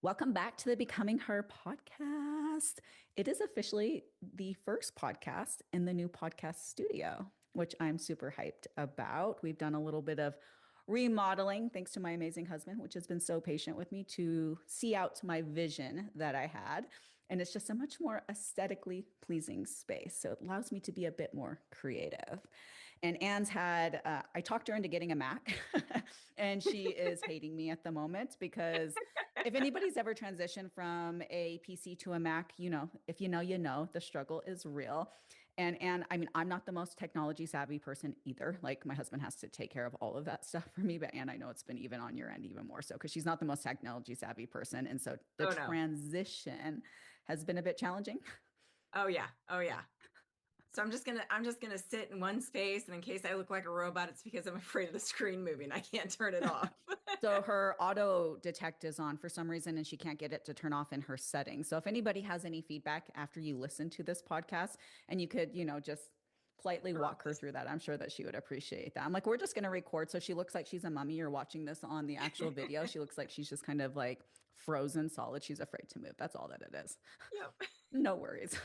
Welcome back to the Becoming Her podcast. It is officially the first podcast in the new podcast studio, which I'm super hyped about. We've done a little bit of remodeling thanks to my amazing husband, which has been so patient with me to see out my vision that I had. And it's just a much more aesthetically pleasing space. So it allows me to be a bit more creative. And Anne's I talked her into getting a Mac, and she is hating me at the moment because if anybody's ever transitioned from a PC to a Mac, if you know, you know, the struggle is real. And I mean, I'm not the most technology savvy person either. Like my husband has to take care of all of that stuff for me, but Anne, I know it's been even on your end even more so because she's not the most technology savvy person. And so the Oh no. transition has been a bit challenging. Oh yeah. Oh yeah. So I'm just gonna sit in one space, and in case I look like a robot, it's because I'm afraid of the screen moving. I can't turn it off. So her auto detect is on for some reason and she can't get it to turn off in her settings. So if anybody has any feedback after you listen to this podcast and you could, just politely Turn off walk her this. through that, I'm sure that she would appreciate that. I'm like, we're just going to record. So she looks like she's a mummy. You're watching this on the actual video. She looks like she's just kind of like frozen solid. She's afraid to move. That's all that it is. Yep. No worries.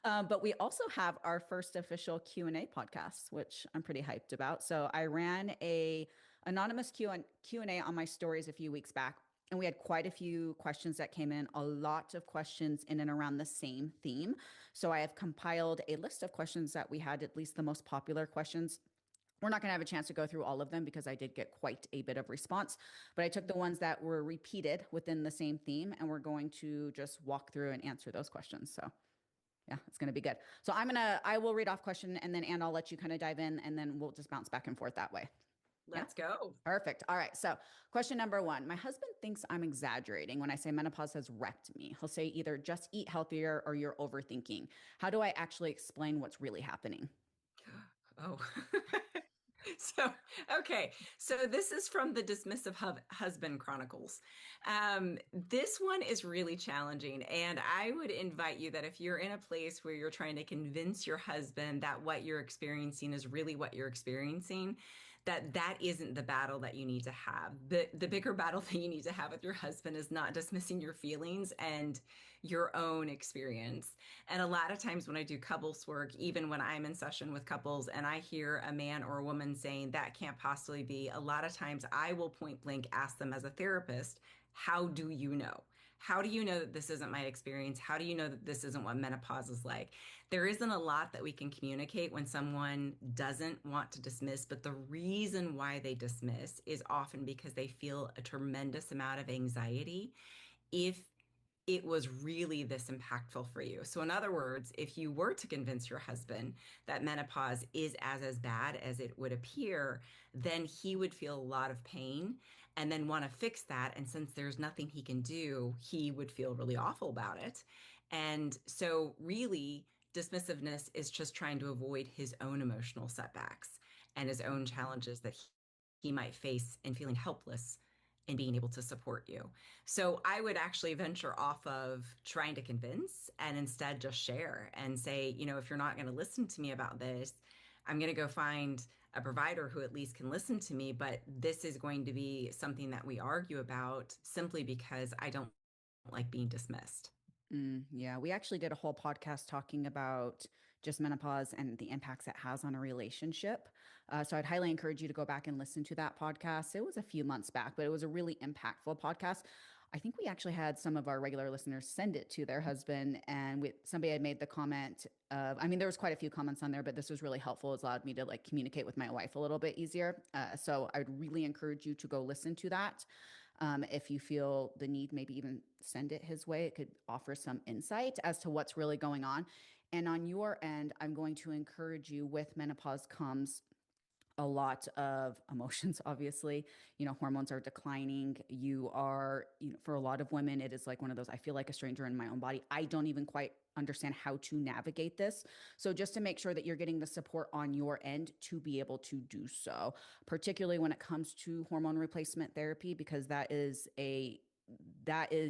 But we also have our first official Q&A podcast, which I'm pretty hyped about. So I ran a anonymous Q&A on my stories a few weeks back, and we had quite a few questions that came in, a lot of questions in and around the same theme. So I have compiled a list of questions that we had, at least the most popular questions. We're not going to have a chance to go through all of them because I did get quite a bit of response, but I took the ones that were repeated within the same theme and we're going to just walk through and answer those questions. So yeah, it's going to be good. So I will read off question and then, I'll let you kind of dive in and then we'll just bounce back and forth that way. Yeah. Let's go. Perfect. All right. So, question number one. My husband thinks I'm exaggerating when I say menopause has wrecked me. He'll say either just eat healthier or you're overthinking. How do I actually explain what's really happening? Oh. So, okay. So this is from the Dismissive Husband Chronicles. This one is really challenging. And I would invite you that if you're in a place where you're trying to convince your husband that what you're experiencing is really what you're experiencing, that isn't the battle that you need to have. The bigger battle that you need to have with your husband is not dismissing your feelings and your own experience. And a lot of times when I do couples work, even when I'm in session with couples and I hear a man or a woman saying that can't possibly be, a lot of times I will point blank ask them as a therapist, how do you know? How do you know that this isn't my experience? How do you know that this isn't what menopause is like? There isn't a lot that we can communicate when someone doesn't want to dismiss, but the reason why they dismiss is often because they feel a tremendous amount of anxiety if it was really this impactful for you. So, in other words, if you were to convince your husband that menopause is as bad as it would appear, then he would feel a lot of pain and then want to fix that. And since there's nothing he can do, he would feel really awful about it. And so, really, dismissiveness is just trying to avoid his own emotional setbacks and his own challenges that he might face and feeling helpless in being able to support you. So I would actually venture off of trying to convince and instead just share and say, if you're not going to listen to me about this, I'm going to go find a provider who at least can listen to me. But this is going to be something that we argue about simply because I don't like being dismissed. Yeah, we actually did a whole podcast talking about just menopause and the impacts it has on a relationship. So I'd highly encourage you to go back and listen to that podcast. It was a few months back, but it was a really impactful podcast. I think we actually had some of our regular listeners send it to their husband, and somebody had made the comment of, I mean, there was quite a few comments on there, but this was really helpful. It's allowed me to like communicate with my wife a little bit easier. So I would really encourage you to go listen to that. If you feel the need, maybe even send it his way. It could offer some insight as to what's really going on. And on your end, I'm going to encourage you with menopause comes a lot of emotions, obviously. Hormones are declining. You are, for a lot of women, it is like one of those, I feel like a stranger in my own body. I don't even quite understand how to navigate this. So just to make sure that you're getting the support on your end to be able to do so, particularly when it comes to hormone replacement therapy, because that is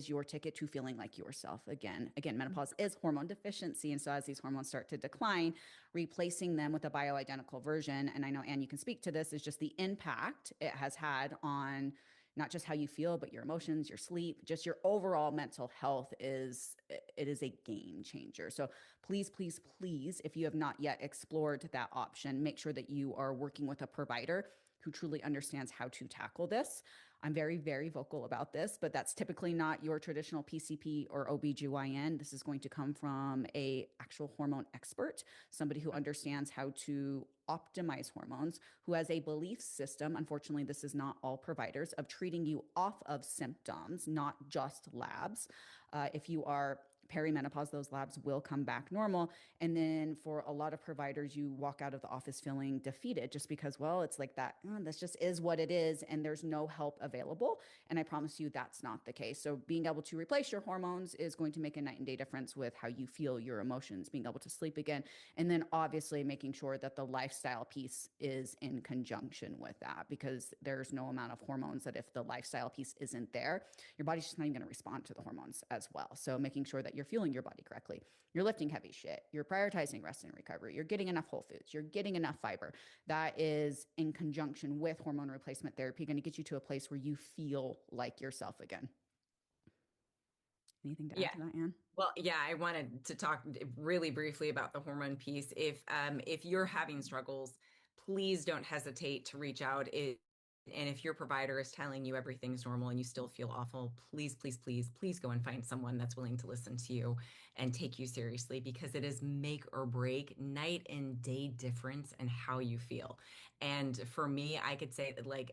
your ticket to feeling like yourself again. Menopause is hormone deficiency, and so as these hormones start to decline, replacing them with a bioidentical version, and I know, Anne, you can speak to this, is just the impact it has had on not just how you feel, but your emotions, your sleep, just your overall mental health it is a game changer. So please, please, please, if you have not yet explored that option, make sure that you are working with a provider who truly understands how to tackle this. I'm very, very vocal about this, but that's typically not your traditional PCP or OBGYN. This is going to come from a actual hormone expert, somebody who understands how to optimize hormones, who has a belief system. Unfortunately, this is not all providers of treating you off of symptoms, not just labs. If you are perimenopause, those labs will come back normal. And then for a lot of providers, you walk out of the office feeling defeated just because, well, it's like that, oh, this just is what it is, and there's no help available. And I promise you that's not the case. So being able to replace your hormones is going to make a night and day difference with how you feel, your emotions, being able to sleep again. And then obviously making sure that the lifestyle piece is in conjunction with that, because there's no amount of hormones that if the lifestyle piece isn't there, your body's just not even going to respond to the hormones as well. So making sure that you're fueling your body correctly, you're lifting heavy shit, you're prioritizing rest and recovery, you're getting enough whole foods, you're getting enough fiber. That is in conjunction with hormone replacement therapy going to get you to a place where you feel like yourself again. Anything to Yeah. add to that, Anne? Well, yeah, I wanted to talk really briefly about the hormone piece. If you're having struggles, please don't hesitate to reach out. And if your provider is telling you everything's normal and you still feel awful, please, please, please, please go and find someone that's willing to listen to you and take you seriously, because it is make or break, night and day difference in how you feel. And for me, I could say that like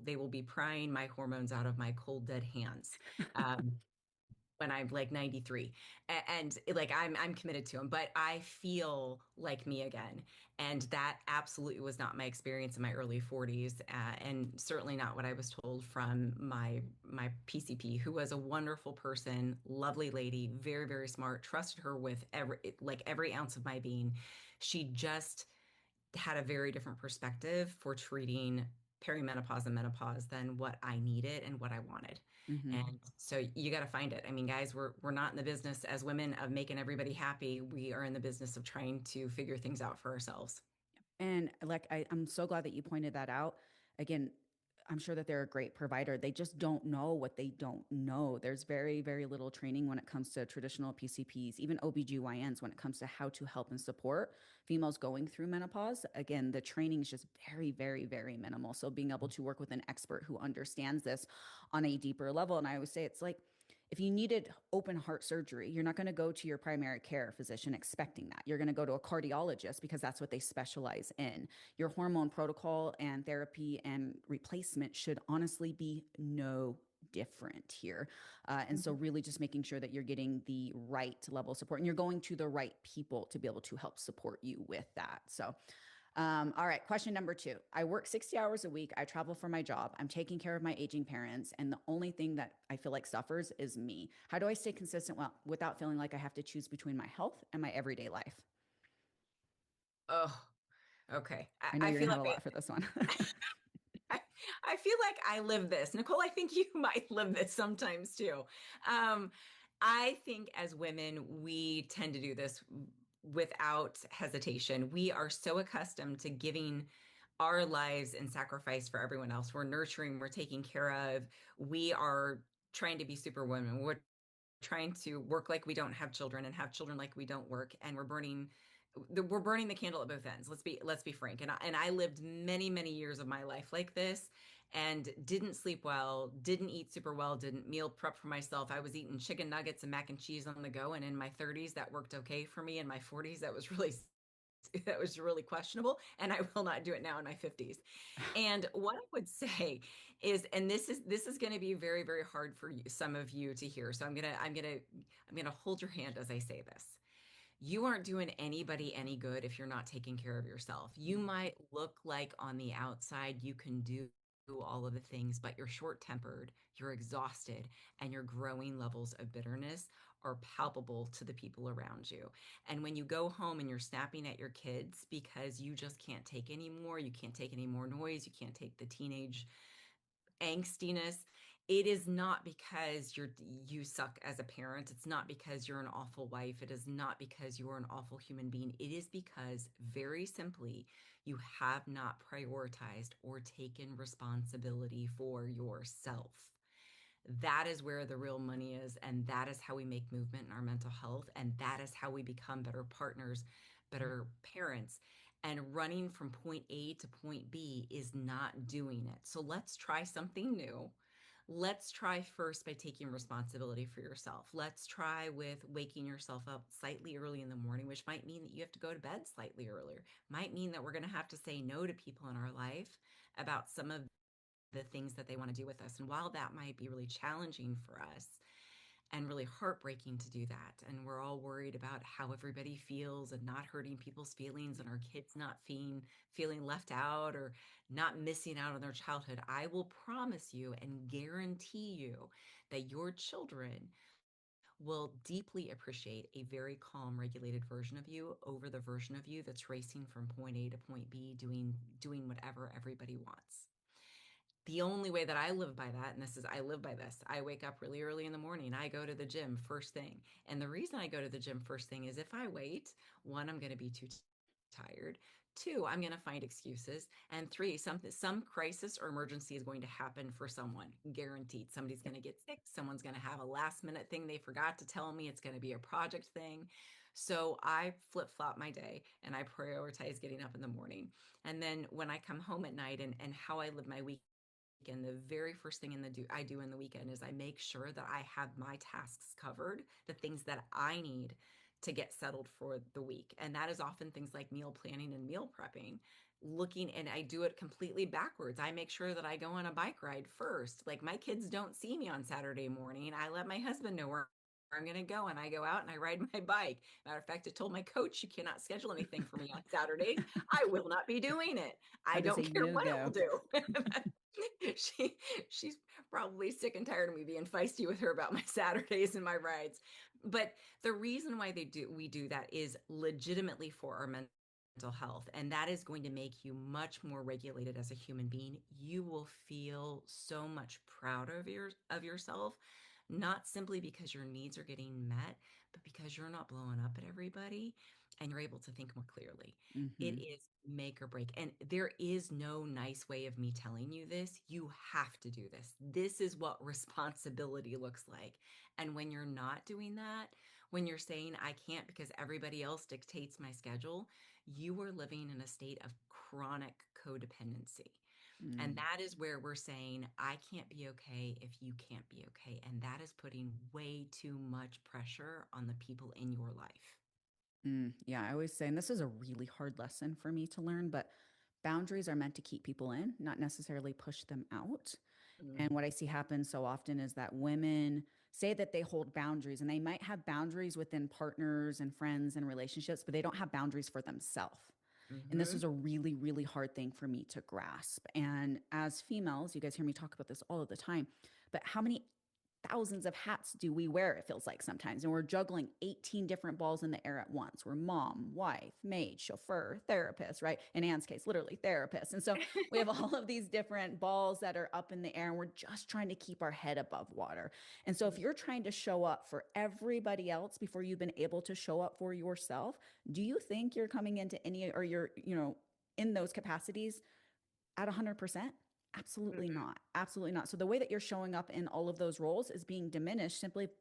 they will be prying my hormones out of my cold dead hands. Um, when I'm like 93, and like I'm committed to him, but I feel like me again. And that absolutely was not my experience in my early 40s, and certainly not what I was told from my PCP, who was a wonderful person, lovely lady, very, very smart, trusted her with every ounce of my being. She just had a very different perspective for treating perimenopause and menopause than what I needed and what I wanted. Mm-hmm. And so you got to find it. I mean, guys, we're not in the business as women of making everybody happy. We are in the business of trying to figure things out for ourselves. And like I'm so glad that you pointed that out. Again, I'm sure that they're a great provider. They just don't know what they don't know. There's very, very little training when it comes to traditional PCPs, even OBGYNs, when it comes to how to help and support females going through menopause. Again, the training is just very, very, very minimal. So being able to work with an expert who understands this on a deeper level. And I always say it's like, if you needed open heart surgery, you're not going to go to your primary care physician expecting that. You're going to go to a cardiologist because that's what they specialize in. Your hormone protocol and therapy and replacement should honestly be no different here. And so, really, just making sure that you're getting the right level of support and you're going to the right people to be able to help support you with that. So, all right, question number 2. I work 60 hours a week. I travel for my job. I'm taking care of my aging parents. And the only thing that I feel like suffers is me. How do I stay consistent without feeling like I have to choose between my health and my everyday life? Oh, okay. I know I you're going feel to have a like lot for this one. I, I feel like I live this. Nicole, I think you might live this sometimes too. Um, I think as women, we tend to do this without hesitation. We are so accustomed to giving our lives in sacrifice for everyone else. We're nurturing, we're taking care of, we are trying to be superwomen. We're trying to work like we don't have children and have children like we don't work, and we're burning the candle at both ends. Let's be frank. And I lived many years of my life like this, and didn't sleep well, didn't eat super well, didn't meal prep for myself. I was eating chicken nuggets and mac and cheese on the go, and in my 30s that worked okay for me. In my 40s that was really questionable, and I will not do it now in my 50s. And what I would say is, and this is going to be very, very hard for you, some of you to hear. So I'm gonna hold your hand as I say this. You aren't doing anybody any good if you're not taking care of yourself. You might look like on the outside you can do all of the things, but you're short-tempered, you're exhausted, and your growing levels of bitterness are palpable to the people around you. And when you go home and you're snapping at your kids because you just can't take anymore, you can't take any more noise, you can't take the teenage angstiness, it is not because you suck as a parent. It's not because you're an awful wife. It is not because you are an awful human being. It is because, very simply, You have not prioritized or taken responsibility for yourself. That is where the real money is. And that is how we make movement in our mental health. And that is how we become better partners, better parents. And running from point A to point B is not doing it. So let's try something new. Let's try first by taking responsibility for yourself. Let's try with waking yourself up slightly early in the morning, which might mean that you have to go to bed slightly earlier. Might mean that we're going to have to say no to people in our life about some of the things that they want to do with us. And while that might be really challenging for us and really heartbreaking to do that, and we're all worried about how everybody feels and not hurting people's feelings and our kids not feeling left out or not missing out on their childhood, I will promise you and guarantee you that your children will deeply appreciate a very calm, regulated version of you over the version of you that's racing from point A to point B, doing whatever everybody wants. The only way that I live by that, and I live by this, I wake up really early in the morning. I go to the gym first thing. And the reason I go to the gym first thing is if I wait, one, I'm going to be too tired. Two, I'm going to find excuses. And three, some crisis or emergency is going to happen for someone, guaranteed. Somebody's going to get sick. Someone's going to have a last minute thing they forgot to tell me. It's going to be a project thing. So I flip flop my day and I prioritize getting up in the morning. And then when I come home at night and how I live my week, and the very first thing I do in the weekend is I make sure that I have my tasks covered, the things that I need to get settled for the week. And that is often things like meal planning and meal prepping. Looking and I do it completely backwards. I make sure that I go on a bike ride first. Like my kids don't see me on Saturday morning. I let my husband know where I'm going to go and I go out and I ride my bike. Matter of fact, I told my coach, you cannot schedule anything for me on Saturdays. I will not be doing it. How I to don't say care no what it will go. do. she she's probably sick and tired of me being feisty with her about my Saturdays and my rides. But the reason why we do that is legitimately for our mental health, and that is going to make you much more regulated as a human being. You will feel so much prouder of yourself, not simply because your needs are getting met, but because you're not blowing up at everybody and you're able to think more clearly. It Hmm. is make or break. And there is no nice way of me telling you this. You have to do this. This is what responsibility looks like. And when you're not doing that, when you're saying, I can't because everybody else dictates my schedule, you are living in a state of chronic codependency. And Mm. that is where we're saying, I can't be okay if you can't be okay. And that is putting way too much pressure on the people in your life. Yeah, I always say, and this is a really hard lesson for me to learn, but boundaries are meant to keep people in, not necessarily push them out. Mm, And what I see happen so often is that women say that they hold boundaries and they might have boundaries within partners and friends and relationships, but they don't have boundaries for themselves. And this mm-hmm. was a really, really hard thing for me to grasp. And as females, you guys hear me talk about this all of the time, but how many thousands of hats do we wear? It feels like sometimes. And we're juggling 18 different balls in the air at once. We're mom, wife, maid, chauffeur, therapist, right? In Anne's case, literally therapist. And so we have all of these different balls that are up in the air and we're just trying to keep our head above water. And so if you're trying to show up for everybody else before you've been able to show up for yourself, do you think you're coming into any or you're, in those capacities at 100%? Absolutely Mm-mm. not. Absolutely not. So the way that you're showing up in all of those roles is being diminished simply by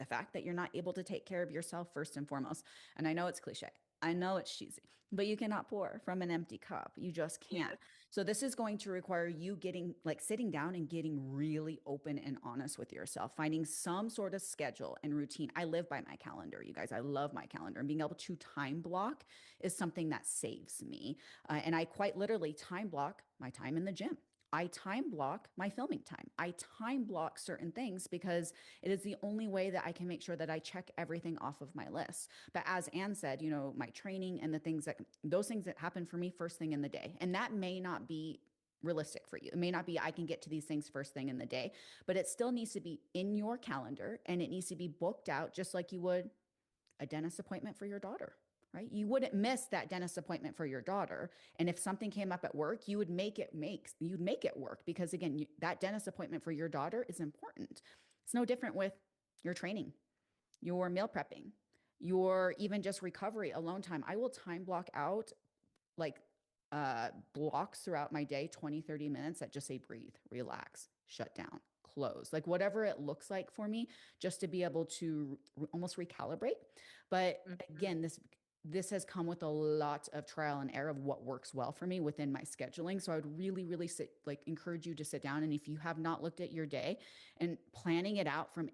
the fact that you're not able to take care of yourself first and foremost. And I know it's cliche. I know it's cheesy, but you cannot pour from an empty cup. You just can't. Yes. So this is going to require you getting like sitting down and getting really open and honest with yourself, finding some sort of schedule and routine. I live by my calendar, you guys. I love my calendar, and being able to time block is something that saves me. And I quite literally time block my time in the gym. I time block my filming time. I time block certain things because it is the only way that I can make sure that I check everything off of my list. But as Anne said, my training and those things that happen for me first thing in the day. And that may not be realistic for you. It may not be I can get to these things first thing in the day, but it still needs to be in your calendar and it needs to be booked out just like you would a dentist appointment for your daughter, right? You wouldn't miss that dentist appointment for your daughter. And if something came up at work, you'd make it work because again, that dentist appointment for your daughter is important. It's no different with your training, your meal prepping, your even just recovery alone time. I will time block out like blocks throughout my day, 20, 30 minutes that just say breathe, relax, shut down, close, like whatever it looks like for me, just to be able to almost recalibrate. But Mhm. again, this has come with a lot of trial and error of what works well for me within my scheduling. So I would really, really encourage you to sit down. And if you have not looked at your day and planning it out from,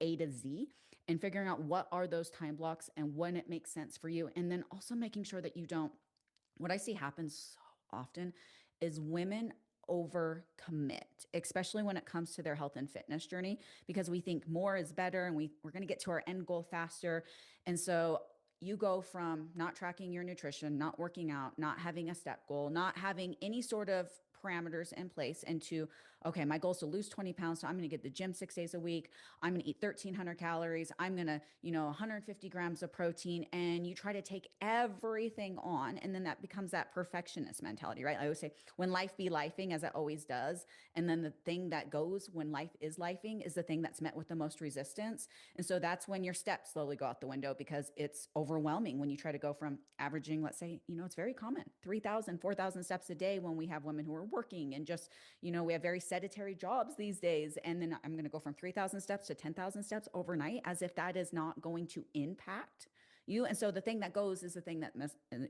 A to Z and figuring out what are those time blocks and when it makes sense for you. And then also making sure that you don't, what I see happens so often is women overcommit, especially when it comes to their health and fitness journey, because we think more is better and we're going to get to our end goal faster. And so you go from not tracking your nutrition, not working out, not having a step goal, not having any sort of parameters in place into, okay, my goal is to lose 20 pounds. So I'm going to get the gym 6 days a week. I'm going to eat 1,300 calories. I'm going to, 150 grams of protein. And you try to take everything on. And then that becomes that perfectionist mentality, right? I always say, when life be lifing, as it always does. And then the thing that goes when life is lifing is the thing that's met with the most resistance. And so that's when your steps slowly go out the window because it's overwhelming when you try to go from averaging, let's say, it's very common, 3,000, 4,000 steps a day when we have women who are working and just, we have very sedentary jobs these days. And then I'm going to go from 3,000 steps to 10,000 steps overnight as if that is not going to impact you. And so the thing that goes is the thing that,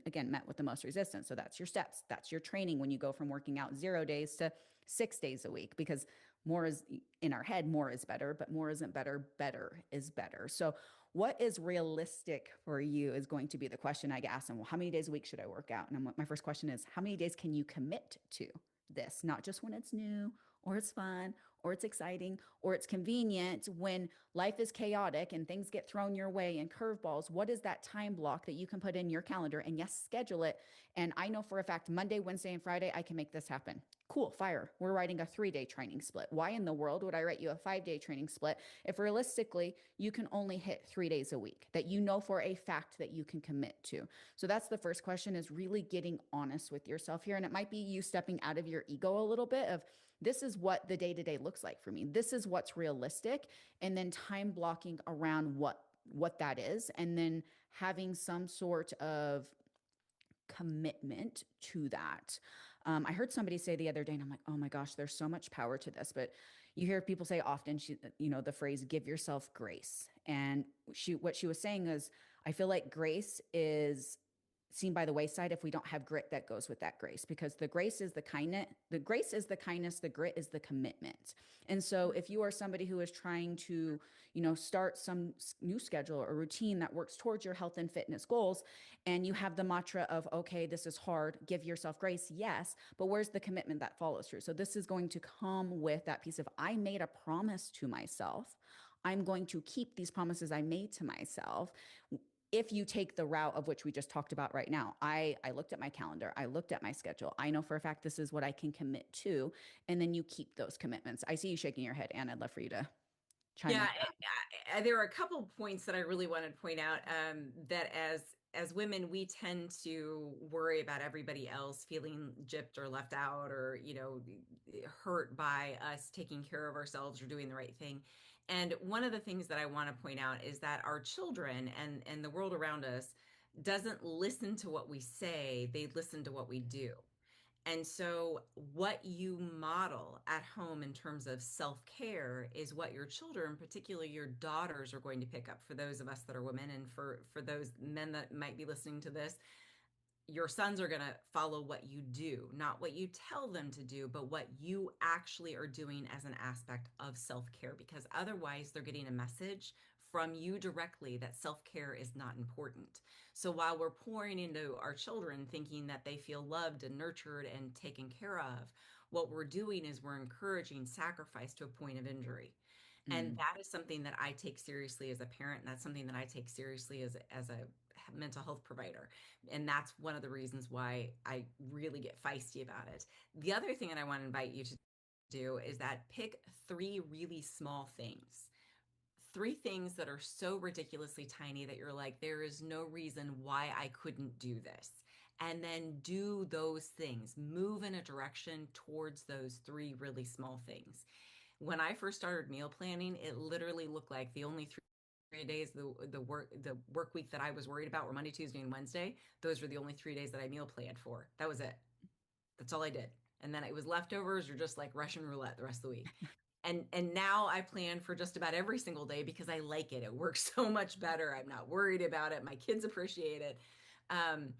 again, met with the most resistance. So that's your steps. That's your training when you go from working out 0 days to 6 days a week, because more is in our head, more is better, but more isn't better. Better is better. So what is realistic for you is going to be the question I get asked. And well, how many days a week should I work out? And my first question is, how many days can you commit to this? Not just when it's new or it's fun or it's exciting or it's convenient. When life is chaotic and things get thrown your way and curveballs, what is that time block that you can put in your calendar and yes, schedule it? And I know for a fact Monday, Wednesday, and Friday, I can make this happen. Cool, fire. We're writing a 3 day training split. Why in the world would I write you a 5 day training split if realistically you can only hit 3 days a week that you know for a fact that you can commit to? So that's the first question, is really getting honest with yourself here. And it might be you stepping out of your ego a little bit of, this is what the day to day looks like for me. This is what's realistic. And then time blocking around what that is. And then having some sort of commitment to that. I heard somebody say the other day, and I'm like, oh my gosh, there's so much power to this. But you hear people say often, the phrase "give yourself grace," and what she was saying is, I feel like grace is seen by the wayside if we don't have grit that goes with that grace, because the grace is the kindness, the grace is the kindness, the grit is the commitment. And so if you are somebody who is trying to, start some new schedule or routine that works towards your health and fitness goals, and you have the mantra of, okay, this is hard, give yourself grace, yes, but where's the commitment that follows through? So this is going to come with that piece of, I made a promise to myself, I'm going to keep these promises I made to myself. If you take the route of which we just talked about right now, I looked at my calendar, I looked at my schedule, I know for a fact this is what I can commit to, and then you keep those commitments. I see you shaking your head, Anne. I'd love for you to chime in. Yeah, there are a couple points that I really wanted to point out, that as women, we tend to worry about everybody else feeling gypped or left out, or hurt by us taking care of ourselves or doing the right thing. And one of the things that I want to point out is that our children and the world around us doesn't listen to what we say, they listen to what we do. And so, what you model at home in terms of self care is what your children, particularly your daughters, are going to pick up. For those of us that are women, and for those men that might be listening to this, your sons are going to follow what you do, not what you tell them to do, but what you actually are doing as an aspect of self care, because otherwise they're getting a message from you directly that self care is not important. So while we're pouring into our children thinking that they feel loved and nurtured and taken care of, what we're doing is we're encouraging sacrifice to a point of injury. And Mm, that is something that I take seriously as a parent. And that's something that I take seriously as a mental health provider. And that's one of the reasons why I really get feisty about it. The other thing that I want to invite you to do is that pick three really small things. Three things that are so ridiculously tiny that you're like, there is no reason why I couldn't do this. And then do those things, move in a direction towards those three really small things. When I first started meal planning, it literally looked like the only 3 days the work week that I was worried about were Monday, Tuesday, and Wednesday. Those were the only 3 days that I meal planned for. That was it. That's all I did. And then it was leftovers or just like Russian roulette the rest of the week. And now I plan for just about every single day because I like it. It works so much better. I'm not worried about it. My kids appreciate it. Um,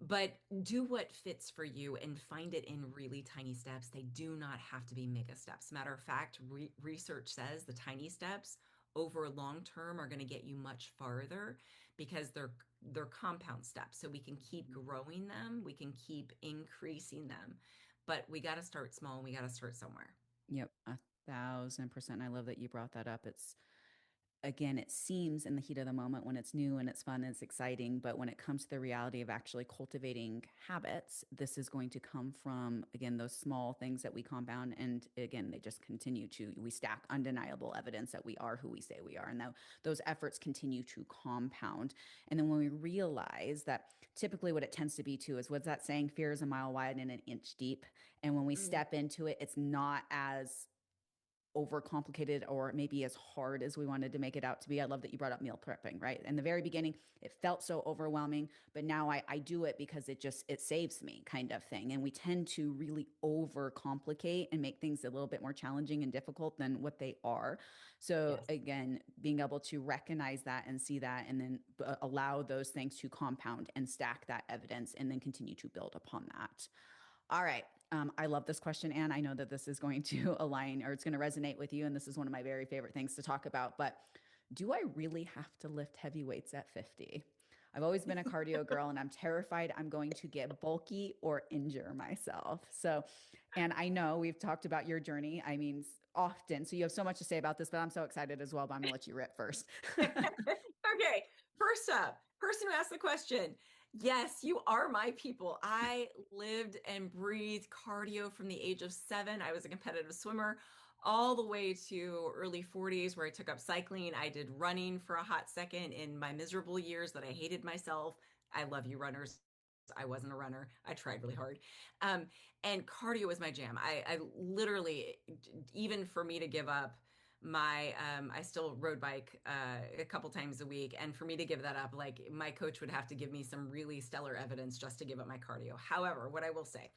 but do what fits for you and find it in really tiny steps. They do not have to be mega steps. Matter of fact, research says the tiny steps over long term are going to get you much farther because they're compound steps. So we can keep growing them, we can keep increasing them, but we got to start small and we got to start somewhere. Yep, 1,000%. I love that you brought that up. It's again, it seems in the heat of the moment when it's new and it's fun and it's exciting, but when it comes to the reality of actually cultivating habits, this is going to come from, again, those small things that we compound. And again, they just continue to, we stack undeniable evidence that we are who we say we are. And now those efforts continue to compound. And then when we realize that typically what it tends to be too is what's that saying, fear is a mile wide and an inch deep. And when we Mm. step into it, it's not as overcomplicated or maybe as hard as we wanted to make it out to be. I love that you brought up meal prepping, right? In the very beginning, it felt so overwhelming, but now I do it because it saves me kind of thing. And we tend to really overcomplicate and make things a little bit more challenging and difficult than what they are. So Yes. again, being able to recognize that and see that and then allow those things to compound and stack that evidence and then continue to build upon that. All right. I love this question, Anne. I know that this is going to align or it's going to resonate with you. And this is one of my very favorite things to talk about. But do I really have to lift heavy weights at 50? I've always been a cardio girl and I'm terrified I'm going to get bulky or injure myself. So, and I know we've talked about your journey. I mean, often. So you have so much to say about this, but I'm so excited as well. But I'm going to let you rip first. Okay, first up, person who asked the question. Yes, you are my people. I lived and breathed cardio from the age of 7. I was a competitive swimmer all the way to early 40s, where I took up cycling. I did running for a hot second in my miserable years that I hated myself. I love you, runners. I wasn't a runner. I tried really hard. Um, and cardio was my jam. I literally, even for me to give up I still rode bike a couple times a week, and for me to give that up, like my coach would have to give me some really stellar evidence just to give up my cardio. However, what I will say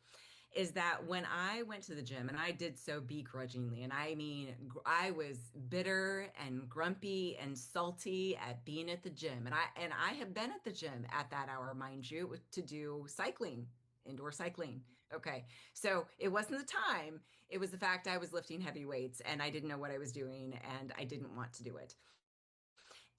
is that when I went to the gym, and I did so begrudgingly, and I mean, I was bitter and grumpy and salty at being at the gym, and I have been at the gym at that hour, mind you, to do cycling, indoor cycling. Okay, so it wasn't the time; it was the fact I was lifting heavy weights, and I didn't know what I was doing, and I didn't want to do it.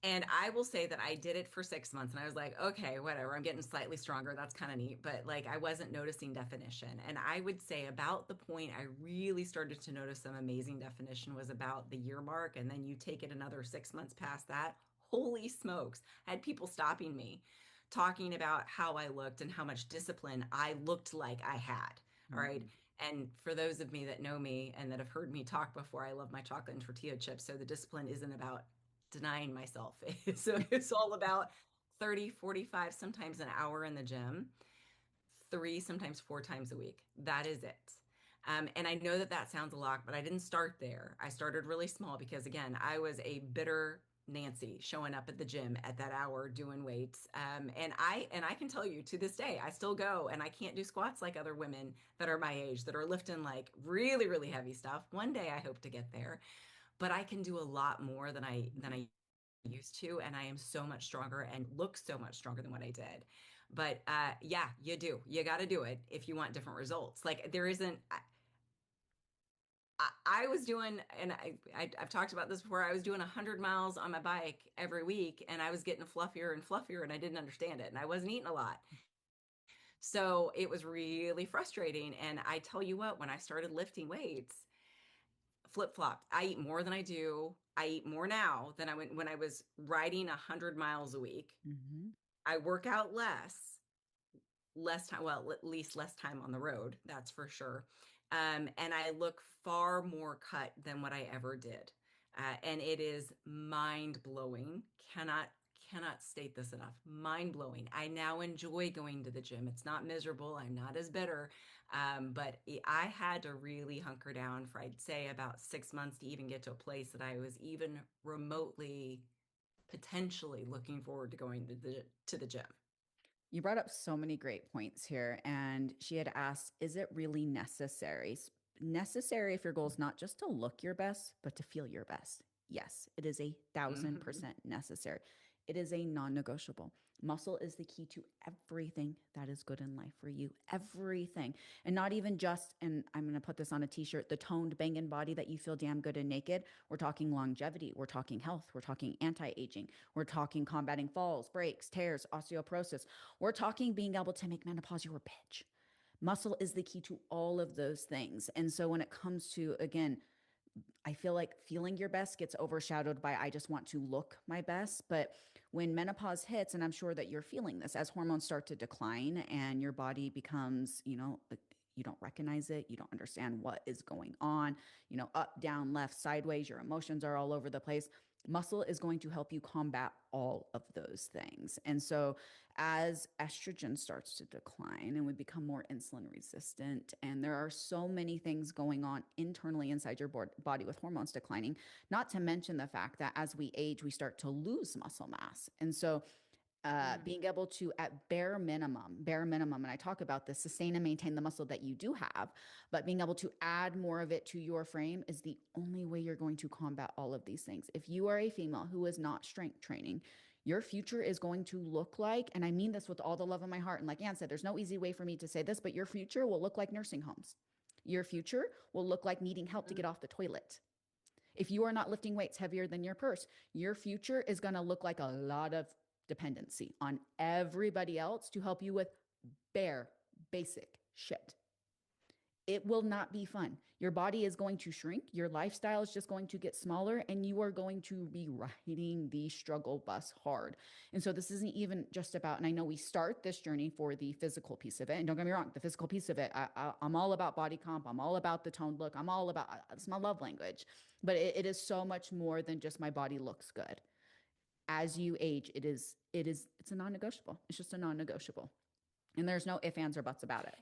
And I will say that I did it for 6 months and I was like, okay, whatever. I'm getting slightly stronger. That's kind of neat. But like I wasn't noticing definition. And I would say about the point I really started to notice some amazing definition was about the year mark. And then you take it another 6 months past that. Holy smokes. I had people stopping me, talking about how I looked and how much discipline I looked like I had. All right. Mm-hmm. And for those of me that know me and that have heard me talk before, I love my chocolate and tortilla chips. So the discipline isn't about denying myself. So it's all about 30, 45, sometimes an hour in the gym, 3, sometimes 4 times a week. That is it. And I know that that sounds a lot, but I didn't start there. I started really small because, again, I was a bitter Nancy showing up at the gym at that hour doing weights. And I can tell you to this day, I still go and I can't do squats like other women that are my age that are lifting like really, really heavy stuff. One day I hope to get there, but I can do a lot more than I used to, and I am so much stronger and look so much stronger than what I did. But yeah, you do. You got to do it if you want different results. Like there isn't. I was doing, and I've talked about this before. I was doing 100 miles on my bike every week, and I was getting fluffier and fluffier, and I didn't understand it, and I wasn't eating a lot. So it was really frustrating. And I tell you what, when I started lifting weights, flip-flopped. I eat more than I do. I eat more now than I went when I was riding 100 miles a week. Mm-hmm. I work out less time, well, at least less time on the road, that's for sure. And I look far more cut than what I ever did. And it is mind blowing. Cannot state this enough. Mind blowing. I now enjoy going to the gym. It's not miserable. I'm not as bitter. But I had to really hunker down for, I'd say, about 6 months to even get to a place that I was even remotely potentially looking forward to going to the gym. You brought up so many great points here. And she had asked, is it really necessary? Necessary if your goal is not just to look your best, but to feel your best. Yes, it is 1,000% necessary. It is a non negotiable. Muscle is the key to everything that is good in life for you. Everything. And not even just, and I'm going to put this on a t shirt, the toned, banging body that you feel damn good and naked. We're talking longevity. We're talking health. We're talking anti aging. We're talking combating falls, breaks, tears, osteoporosis. We're talking being able to make menopause your bitch. Muscle is the key to all of those things. And so when it comes to, again, I feel like feeling your best gets overshadowed by I just want to look my best. But when menopause hits, and I'm sure that you're feeling this as hormones start to decline and your body becomes, you don't recognize it, you don't understand what is going on, up, down, left, sideways, your emotions are all over the place. Muscle is going to help you combat all of those things. And so, as estrogen starts to decline and we become more insulin resistant, and there are so many things going on internally inside your body with hormones declining, not to mention the fact that as we age, we start to lose muscle mass. And so, being able to at bare minimum, and I talk about this, sustain and maintain the muscle that you do have, but being able to add more of it to your frame is the only way you're going to combat all of these things. If you are a female who is not strength training, your future is going to look like, and I mean this with all the love of my heart, and like Ann said, there's no easy way for me to say this, but your future will look like nursing homes. Your future will look like needing help to get off the toilet. If you are not lifting weights heavier than your purse, your future is going to look like a lot of dependency on everybody else to help you with bare, basic shit. It will not be fun. Your body is going to shrink. Your lifestyle is just going to get smaller, and you are going to be riding the struggle bus hard. And so, this isn't even just about, and I know we start this journey for the physical piece of it. And don't get me wrong, the physical piece of it, I'm all about body comp. I'm all about the toned look. I'm all about, it's my love language. But it is so much more than just my body looks good. As you age, it's a non negotiable. It's just a non negotiable. And there's no ifs, ands, or buts about it.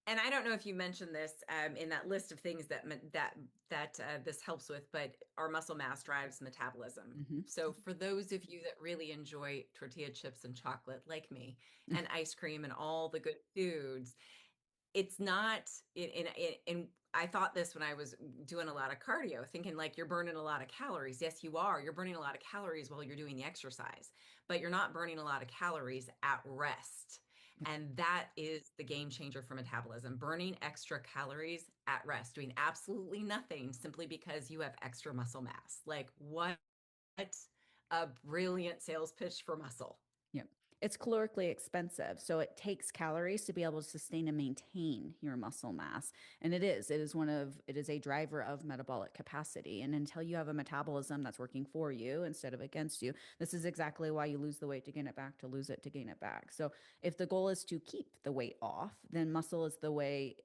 And I don't know if you mentioned this in that list of things that this helps with, but our muscle mass drives metabolism. Mm-hmm. So for those of you that really enjoy tortilla chips and chocolate, like me, and ice cream and all the good foods, it's not in I thought this when I was doing a lot of cardio, thinking like you're burning a lot of calories. Yes, you are. You're burning a lot of calories while you're doing the exercise, but you're not burning a lot of calories at rest. And that is the game changer for metabolism, burning extra calories at rest, doing absolutely nothing simply because you have extra muscle mass. Like, what a brilliant sales pitch for muscle. Yep. It's calorically expensive. So it takes calories to be able to sustain and maintain your muscle mass. And it is a driver of metabolic capacity. And until you have a metabolism that's working for you instead of against you, this is exactly why you lose the weight to gain it back, to lose it to gain it back. So if the goal is to keep the weight off, then muscle is the way.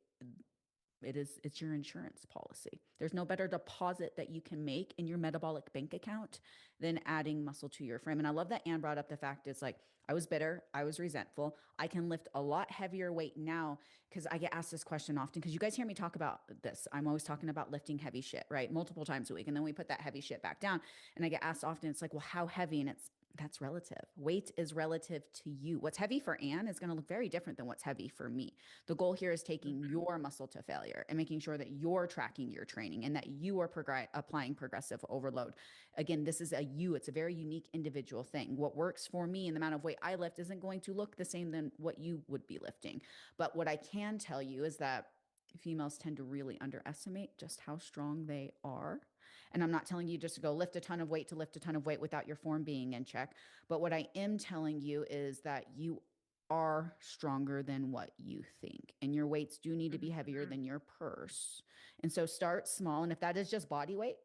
It's your insurance policy. There's no better deposit that you can make in your metabolic bank account than adding muscle to your frame. And I love that Anne brought up the fact it's like I was bitter, I was resentful. I can lift a lot heavier weight now because I get asked this question often because you guys hear me talk about this. I'm always talking about lifting heavy shit, right? Multiple times a week. And then we put that heavy shit back down. And I get asked often, it's like, well, how heavy? And that's relative. Weight is relative to you. What's heavy for Anne is going to look very different than what's heavy for me. The goal here is taking your muscle to failure and making sure that you're tracking your training and that you are applying progressive overload. Again, this is it's a very unique individual thing. What works for me and the amount of weight I lift isn't going to look the same than what you would be lifting. But what I can tell you is that females tend to really underestimate just how strong they are. And I'm not telling you just to go lift a ton of weight to lift a ton of weight without your form being in check. But what I am telling you is that you are stronger than what you think. And your weights do need to be heavier than your purse. And so start small. And if that is just body weight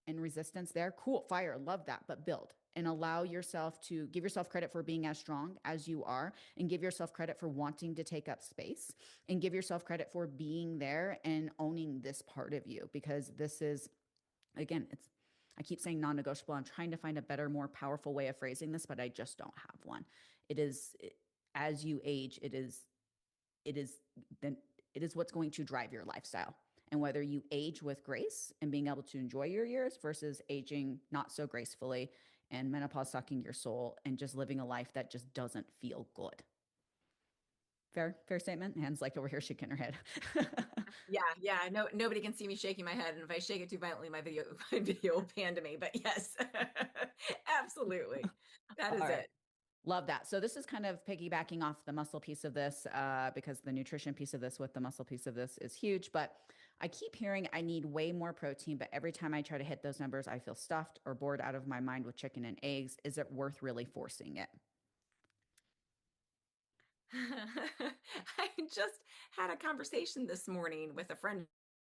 and resistance there, cool, fire, love that, but build and allow yourself to give yourself credit for being as strong as you are and give yourself credit for wanting to take up space and give yourself credit for being there and owning this part of you because this is, again, I keep saying non-negotiable. I'm trying to find a better, more powerful way of phrasing this, but I just don't have one. As you age, it is then it is what's going to drive your lifestyle. And whether you age with grace and being able to enjoy your years versus aging not so gracefully and menopause sucking your soul and just living a life that just doesn't feel good. Fair statement. Hands like over here shaking her head. Yeah, yeah. No, nobody can see me shaking my head, and if I shake it too violently, my video my video will pan to me. But yes, absolutely, that All is right. it. Love that. So this is kind of piggybacking off the muscle piece of this, because the nutrition piece of this with the muscle piece of this is huge. But I keep hearing I need way more protein, but every time I try to hit those numbers, I feel stuffed or bored out of my mind with chicken and eggs. Is it worth really forcing it? I just had a conversation this morning with a friend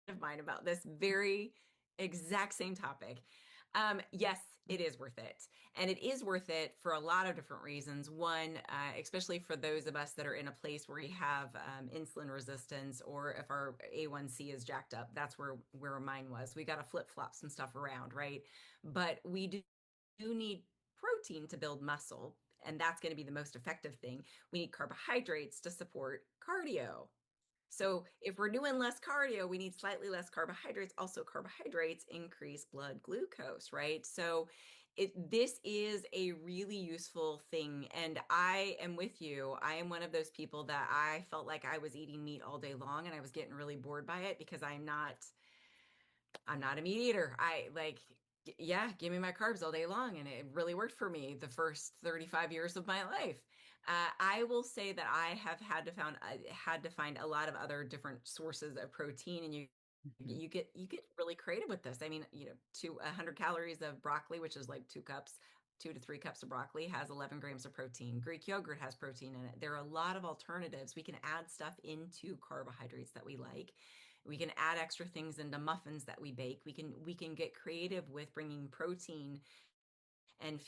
of mine about this very exact same topic. Yes, it is worth it. And it is worth it for a lot of different reasons. One, especially for those of us that are in a place where we have insulin resistance, or if our A1C is jacked up, that's where mine was. We got to flip flop some stuff around, right? But we do need protein to build muscle, and that's going to be the most effective thing. We need carbohydrates to support cardio. So if we're doing less cardio, we need slightly less carbohydrates. Also, carbohydrates increase blood glucose, right? So this is a really useful thing. And I am with you. I am one of those people that I felt like I was eating meat all day long and I was getting really bored by it because I'm not a meat eater. I like, yeah, give me my carbs all day long. And it really worked for me the first 35 years of my life. I will say that had to find a lot of other different sources of protein, and Mhm. you get really creative with this. I mean, 100 calories of broccoli, which is like 2 to 3 cups of broccoli, has 11 grams of protein. Greek yogurt has protein in it. There are a lot of alternatives. We can add stuff into carbohydrates that we like. We can add extra things into muffins that we bake. We can get creative with bringing protein and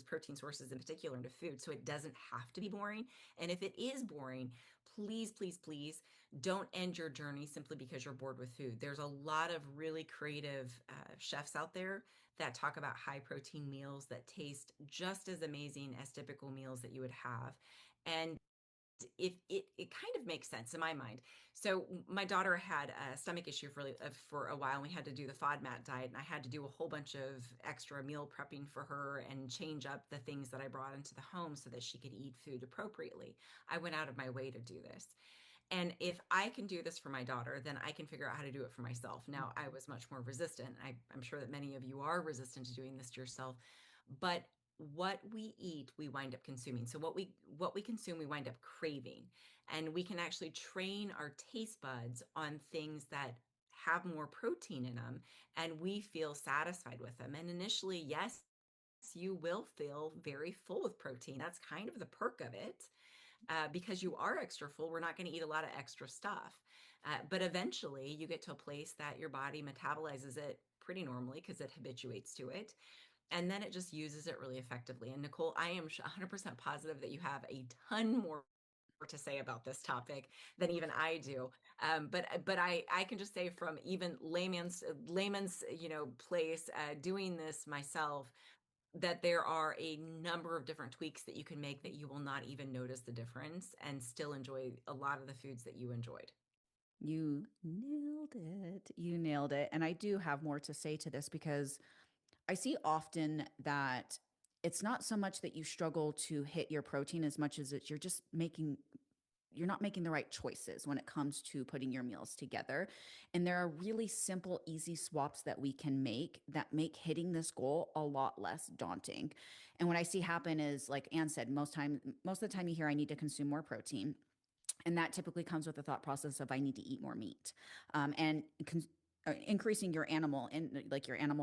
protein sources in particular, into food. So it doesn't have to be boring. And if it is boring, please, please, please don't end your journey simply because you're bored with food. There's a lot of really creative chefs out there that talk about high protein meals that taste just as amazing as typical meals that you would have. And if it kind of makes sense in my mind. So my daughter had a stomach issue for a while, and we had to do the FODMAP diet, and I had to do a whole bunch of extra meal prepping for her and change up the things that I brought into the home so that she could eat food appropriately. I went out of my way to do this. And if I can do this for my daughter, then I can figure out how to do it for myself. Now, I was much more resistant. I'm sure that many of you are resistant to doing this to yourself, but what we eat, we wind up consuming. So what we consume, we wind up craving. And we can actually train our taste buds on things that have more protein in them, and we feel satisfied with them. And initially, yes, you will feel very full with protein. That's kind of the perk of it, because you are extra full. We're not going to eat a lot of extra stuff. But eventually, you get to a place that your body metabolizes it pretty normally because it habituates to it. And then it just uses it really effectively. And Nicole, I am 100% positive that you have a ton more to say about this topic than even I do. But I can just say, from even layman's place, doing this myself, that there are a number of different tweaks that you can make that you will not even notice the difference and still enjoy a lot of the foods that you enjoyed. You nailed it. You nailed it. And I do have more to say to this because I see often that it's not so much that you struggle to hit your protein as much as it's you're not making the right choices when it comes to putting your meals together. And there are really simple, easy swaps that we can make that make hitting this goal a lot less daunting. And what I see happen is, like Anne said, most of the time you hear I need to consume more protein. And that typically comes with the thought process of I need to eat more meat. Increasing your animal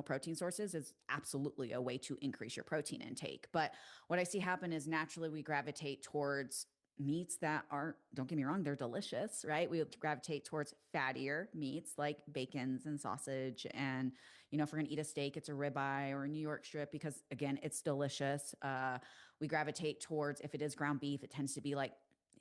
protein sources is absolutely a way to increase your protein intake. But what I see happen is naturally we gravitate towards meats that are, don't get me wrong, they're delicious, right? We gravitate towards fattier meats like bacons and sausage. And, if we're going to eat a steak, it's a ribeye or a New York strip because, again, it's delicious. We gravitate towards, if it is ground beef, it tends to be like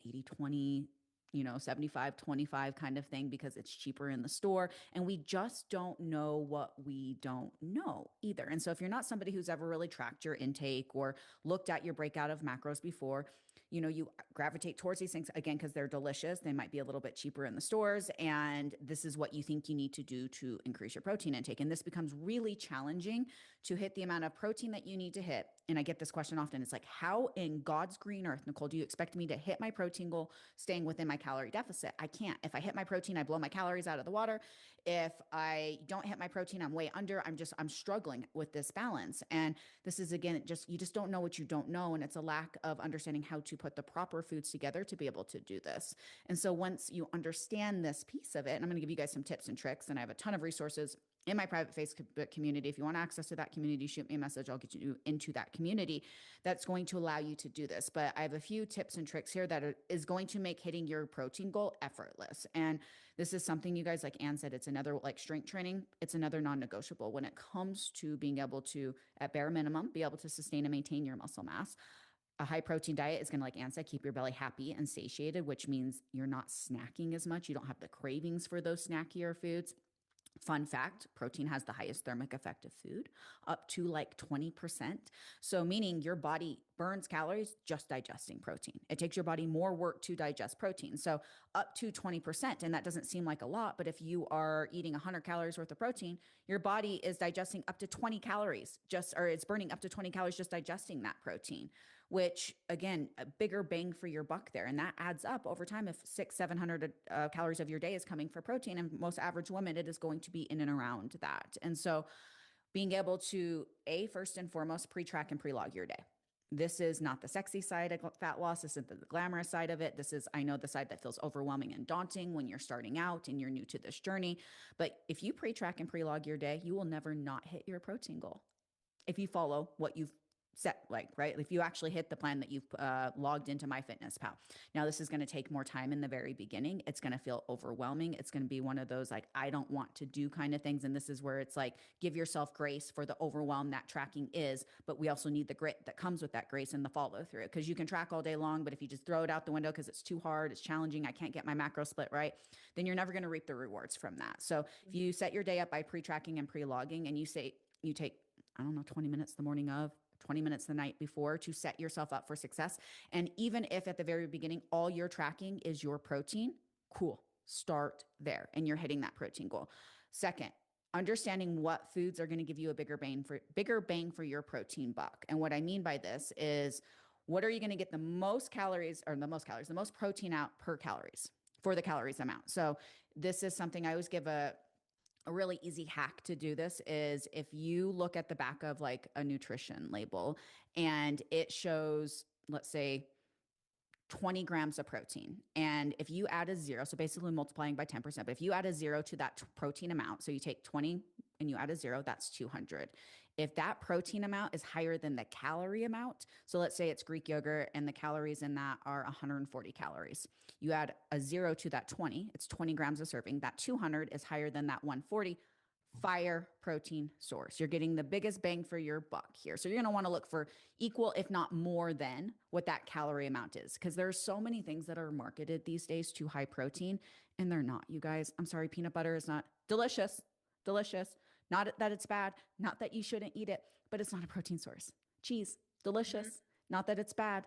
80/20 75-25 kind of thing because it's cheaper in the store. And we just don't know what we don't know either. And so if you're not somebody who's ever really tracked your intake or looked at your breakout of macros before, you gravitate towards these things again because they're delicious. They might be a little bit cheaper in the stores. And this is what you think you need to do to increase your protein intake. And this becomes really challenging to hit the amount of protein that you need to hit. And I get this question often. It's like, how in God's green earth, Nicole, do you expect me to hit my protein goal staying within my calorie deficit? I can't. If I hit my protein, I blow my calories out of the water. If I don't hit my protein, I'm way under. I'm struggling with this balance. And this is, again, you just don't know what you don't know. And it's a lack of understanding how to put the proper foods together to be able to do this. And so once you understand this piece of it, and I'm going to give you guys some tips and tricks, and I have a ton of resources in my private Facebook community. If you want access to that community, shoot me a message. I'll get you into that community that's going to allow you to do this. But I have a few tips and tricks here that is going to make hitting your protein goal effortless. And this is something, you guys, like Anne said, it's another, like strength training, it's another non-negotiable when it comes to being able to, at bare minimum, be able to sustain and maintain your muscle mass. A high protein diet is going to, like Anne said, keep your belly happy and satiated, which means you're not snacking as much. You don't have the cravings for those snackier foods. Fun fact, protein has the highest thermic effect of food, up to like 20%. So, meaning your body burns calories just digesting protein. It takes your body more work to digest protein. So, up to 20%. And that doesn't seem like a lot, but if you are eating 100 calories worth of protein, your body is digesting up to 20 calories, or it's burning up to 20 calories just digesting that protein, which, again, a bigger bang for your buck there. And that adds up over time. If 600-700 calories of your day is coming for protein, and most average women, it is going to be in and around that. And so being able to, first and foremost, pre-track and pre-log your day. This is not the sexy side of fat loss. This isn't the glamorous side of it. This is, I know, the side that feels overwhelming and daunting when you're starting out and you're new to this journey. But if you pre-track and pre-log your day, you will never not hit your protein goal if you follow what you've set, like, right? If you actually hit the plan that you've logged into MyFitnessPal. Now, this is going to take more time in the very beginning. It's going to feel overwhelming. It's going to be one of those, like, I don't want to do kind of things. And this is where it's like, give yourself grace for the overwhelm that tracking is, but we also need the grit that comes with that grace and the follow through. Because you can track all day long, but if you just throw it out the window because it's too hard, it's challenging, I can't get my macro split right, then you're never going to reap the rewards from that. So if you set your day up by pre-tracking and pre-logging, and you take, I don't know, 20 minutes the morning of, 20 minutes the night before to set yourself up for success. And even if at the very beginning, all you're tracking is your protein, cool, start there and you're hitting that protein goal. Second, understanding what foods are going to give you a bigger bang for your protein buck. And what I mean by this is, what are you going to get the most protein out per calories for the calories amount. So this is something I always give a really easy hack to do. This is, if you look at the back of like a nutrition label and it shows, let's say, 20 grams of protein. And if you add a zero, so basically multiplying by 10%, but if you add a zero to that protein amount, so you take 20 and you add a zero, that's 200. If that protein amount is higher than the calorie amount, so let's say it's Greek yogurt and the calories in that are 140 calories. You add a zero to that 20, it's 20 grams a serving. That 200 is higher than that 140. Fire protein source. You're getting the biggest bang for your buck here. So you're going to want to look for equal, if not more than what that calorie amount is. Because there's so many things that are marketed these days to high protein, and they're not, you guys. I'm sorry, peanut butter is not delicious. Delicious. Not that it's bad, not that you shouldn't eat it, but it's not a protein source. Cheese, delicious. Not that it's bad,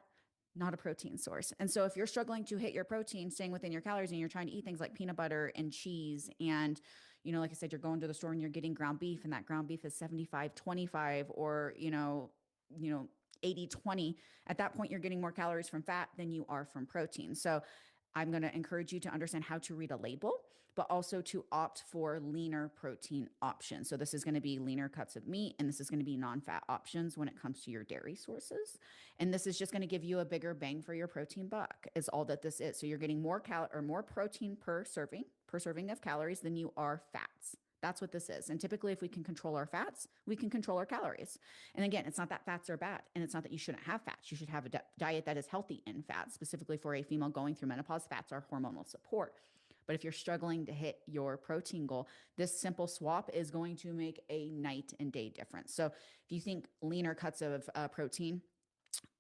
not a protein source. And so if you're struggling to hit your protein, staying within your calories, and you're trying to eat things like peanut butter and cheese, and, like I said, you're going to the store and you're getting ground beef, and that ground beef is 75-25, or, 80-20, at that point, you're getting more calories from fat than you are from protein. So I'm going to encourage you to understand how to read a label, but also to opt for leaner protein options. So this is going to be leaner cuts of meat, and this is going to be non-fat options when it comes to your dairy sources. And this is just going to give you a bigger bang for your protein buck, is all that this is. So you're getting more protein per serving of calories than you are fats. That's what this is. And typically, if we can control our fats, we can control our calories. And again, it's not that fats are bad, and it's not that you shouldn't have fats. You should have a diet that is healthy in fats. Specifically for a female going through menopause, fats are hormonal support. But if you're struggling to hit your protein goal, this simple swap is going to make a night and day difference. So if you think leaner cuts of protein,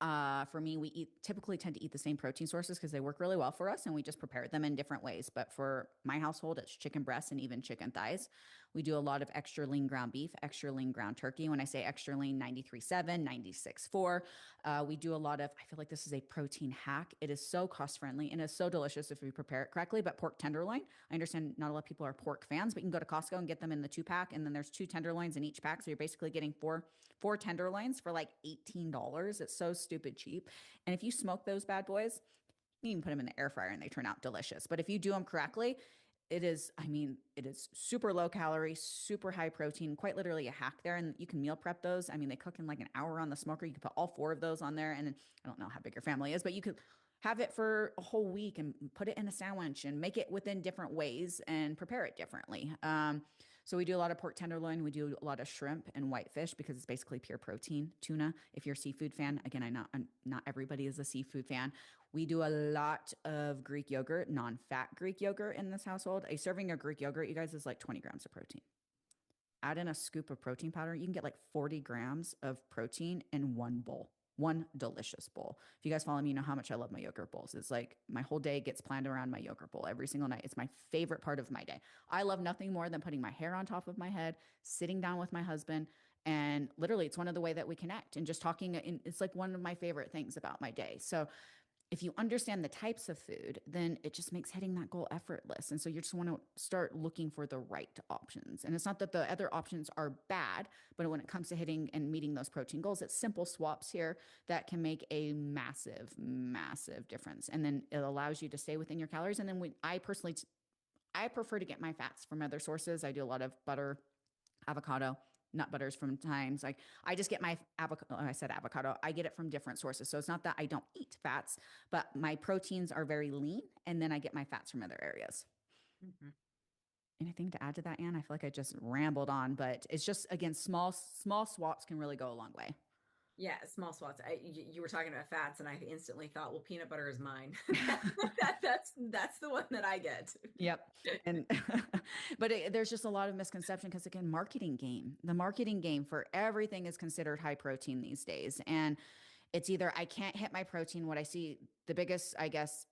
For me, typically tend to eat the same protein sources because they work really well for us and we just prepare them in different ways. But for my household, it's chicken breasts and even chicken thighs. We do a lot of extra lean ground beef, extra lean ground turkey. When I say extra lean, 93.7, 96.4. We do a lot of, I feel like this is a protein hack. It is so cost friendly and it's so delicious if we prepare it correctly. But pork tenderloin, I understand not a lot of people are pork fans, but you can go to Costco and get them in the 2 pack. And then there's 2 tenderloins in each pack. So you're basically getting four tenderloins for like $18. It's so stupid cheap. And if you smoke those bad boys, you can put them in the air fryer and they turn out delicious. But if you do them correctly, it is super low calorie, super high protein, quite literally a hack there. And you can meal prep those. I mean, they cook in like an hour on the smoker. You can put all 4 of those on there. And I don't know how big your family is, but you could have it for a whole week and put it in a sandwich and make it within different ways and prepare it differently. So we do a lot of pork tenderloin. We do a lot of shrimp and whitefish because it's basically pure protein. Tuna, if you're a seafood fan, again, not everybody is a seafood fan. We do a lot of Greek yogurt, non-fat Greek yogurt in this household. A serving of Greek yogurt, you guys, is like 20 grams of protein. Add in a scoop of protein powder, you can get like 40 grams of protein in one bowl. One delicious bowl. If you guys follow me, you know how much I love my yogurt bowls. It's like my whole day gets planned around my yogurt bowl every single night. It's my favorite part of my day. I love nothing more than putting my hair on top of my head, sitting down with my husband, and literally it's one of the way that we connect and just talking. It's like one of my favorite things about my day. So if you understand the types of food, then it just makes hitting that goal effortless. And so you just want to start looking for the right options. And it's not that the other options are bad, but when it comes to hitting and meeting those protein goals, it's simple swaps here that can make a massive, massive difference. And then it allows you to stay within your calories. And then I prefer to get my fats from other sources. I do a lot of butter, avocado, nut butters from times. Like I just get my avocado. I said avocado. I get it from different sources. So it's not that I don't eat fats, but my proteins are very lean, and then I get my fats from other areas. Mhm. Anything to add to that, Anne? I feel like I just rambled on, but it's just again small swaps can really go a long way. Yeah, small swats. You were talking about fats, and I instantly thought, well, peanut butter is mine. That's the one that I get. Yep. And there's just a lot of misconception because again, marketing game. The marketing game for everything is considered high protein these days, and it's either I can't hit my protein. What I see the biggest, I guess,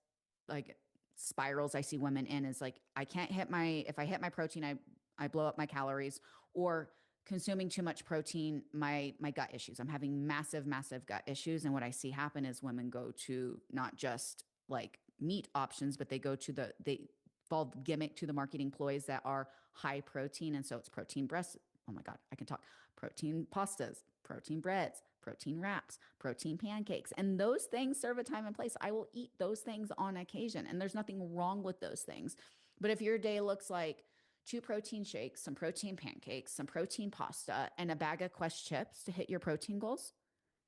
like spirals I see women in is like I can't hit my if I hit my protein, I blow up my calories, or consuming too much protein, my gut issues. I'm having massive gut issues, and what I see happen is women go to not just like meat options, but they fall gimmick to the marketing ploys that are high protein, and so it's protein breasts. Oh my god, I can talk. Protein pastas, protein breads, protein wraps, protein pancakes. And those things serve a time and place. I will eat those things on occasion, and there's nothing wrong with those things. But if your day looks like 2 protein shakes, some protein pancakes, some protein pasta, and a bag of Quest chips to hit your protein goals,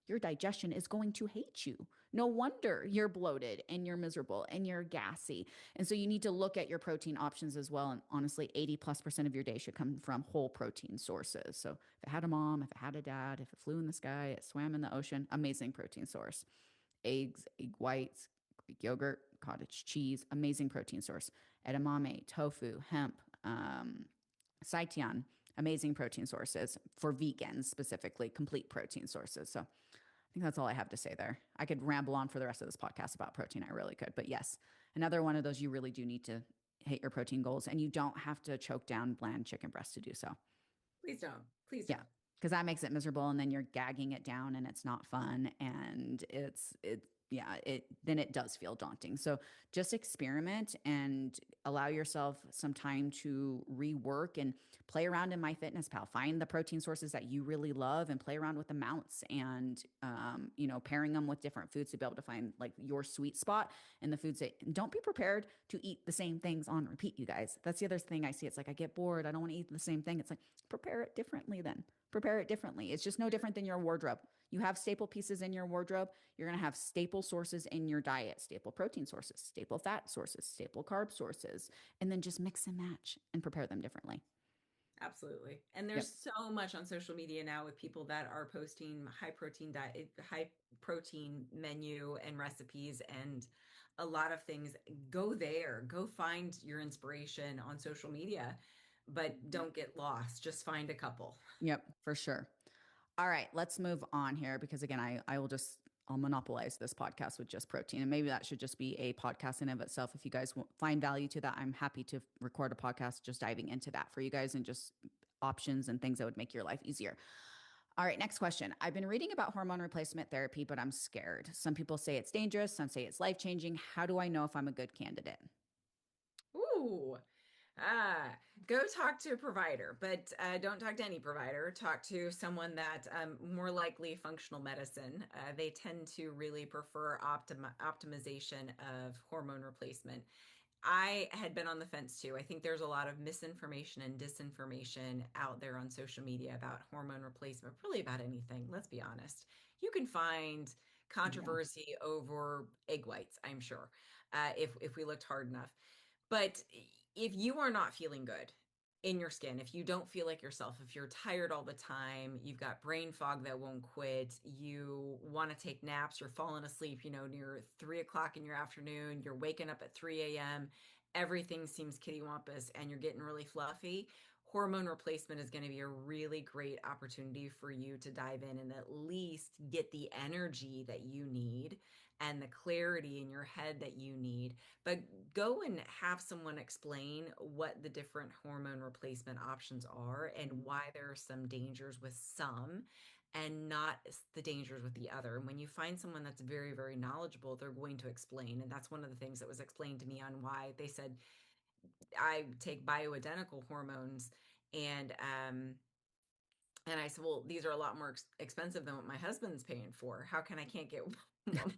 your digestion is going to hate you. No wonder you're bloated and you're miserable and you're gassy. And so you need to look at your protein options as well. And honestly, 80+% of your day should come from whole protein sources. So if it had a mom, if it had a dad, if it flew in the sky, it swam in the ocean, amazing protein source. Eggs, egg whites, Greek yogurt, cottage cheese, amazing protein source. Edamame, tofu, hemp, seitan, amazing protein sources for vegans specifically, complete protein sources. So I think that's all I have to say there. I could ramble on for the rest of this podcast about protein. I really could. But yes, another one of those you really do need to hit your protein goals, and you don't have to choke down bland chicken breast to do so. Please don't. Please Yeah. don't. Because that makes it miserable and then you're gagging it down and it's not fun. And then it does feel daunting. So just experiment and allow yourself some time to rework and play around in MyFitnessPal. Find the protein sources that you really love and play around with amounts and, pairing them with different foods to be able to find like your sweet spot and the foods that don't be prepared to eat the same things on repeat, you guys. That's the other thing I see. It's like, I get bored. I don't want to eat the same thing. It's like, prepare it differently then. Prepare it differently. It's just no different than your wardrobe. You have staple pieces in your wardrobe. You're going to have staple sources in your diet, staple protein sources, staple fat sources, staple carb sources, and then just mix and match and prepare them differently. Absolutely. And Yep. there's so much on social media now with people that are posting high protein diet, high protein menu and recipes and a lot of things. Go there, go find your inspiration on social media, but don't get lost. Just find a couple. Yep, for sure. All right, let's move on here because again, I'll monopolize this podcast with just protein. And maybe that should just be a podcast in of itself. If you guys find value to that, I'm happy to record a podcast just diving into that for you guys and just options and things that would make your life easier. All right, next question. I've been reading about hormone replacement therapy, but I'm scared. Some people say it's dangerous, some say it's life changing. How do I know if I'm a good candidate? Ooh. Ah, go talk to a provider, but don't talk to any provider. Talk to someone that more likely functional medicine. They tend to really prefer optimization of hormone replacement. I had been on the fence too. I think there's a lot of misinformation and disinformation out there on social media about hormone replacement, really about anything. Let's be honest. You can find Yeah. controversy over egg whites, I'm sure, if we looked hard enough. But if you are not feeling good in your skin, if you don't feel like yourself, if you're tired all the time, you've got brain fog that won't quit, you want to take naps, you're falling asleep, near 3 o'clock in your afternoon, you're waking up at 3 a.m., everything seems kittywampus, and you're getting really fluffy, hormone replacement is going to be a really great opportunity for you to dive in and at least get the energy that you need and the clarity in your head that you need, but go and have someone explain what the different hormone replacement options are and why there are some dangers with some and not the dangers with the other. And when you find someone that's very, very knowledgeable, they're going to explain. And that's one of the things that was explained to me on why they said I take bioidentical hormones and and I said, well, these are a lot more expensive than what my husband's paying for. How can I can't get what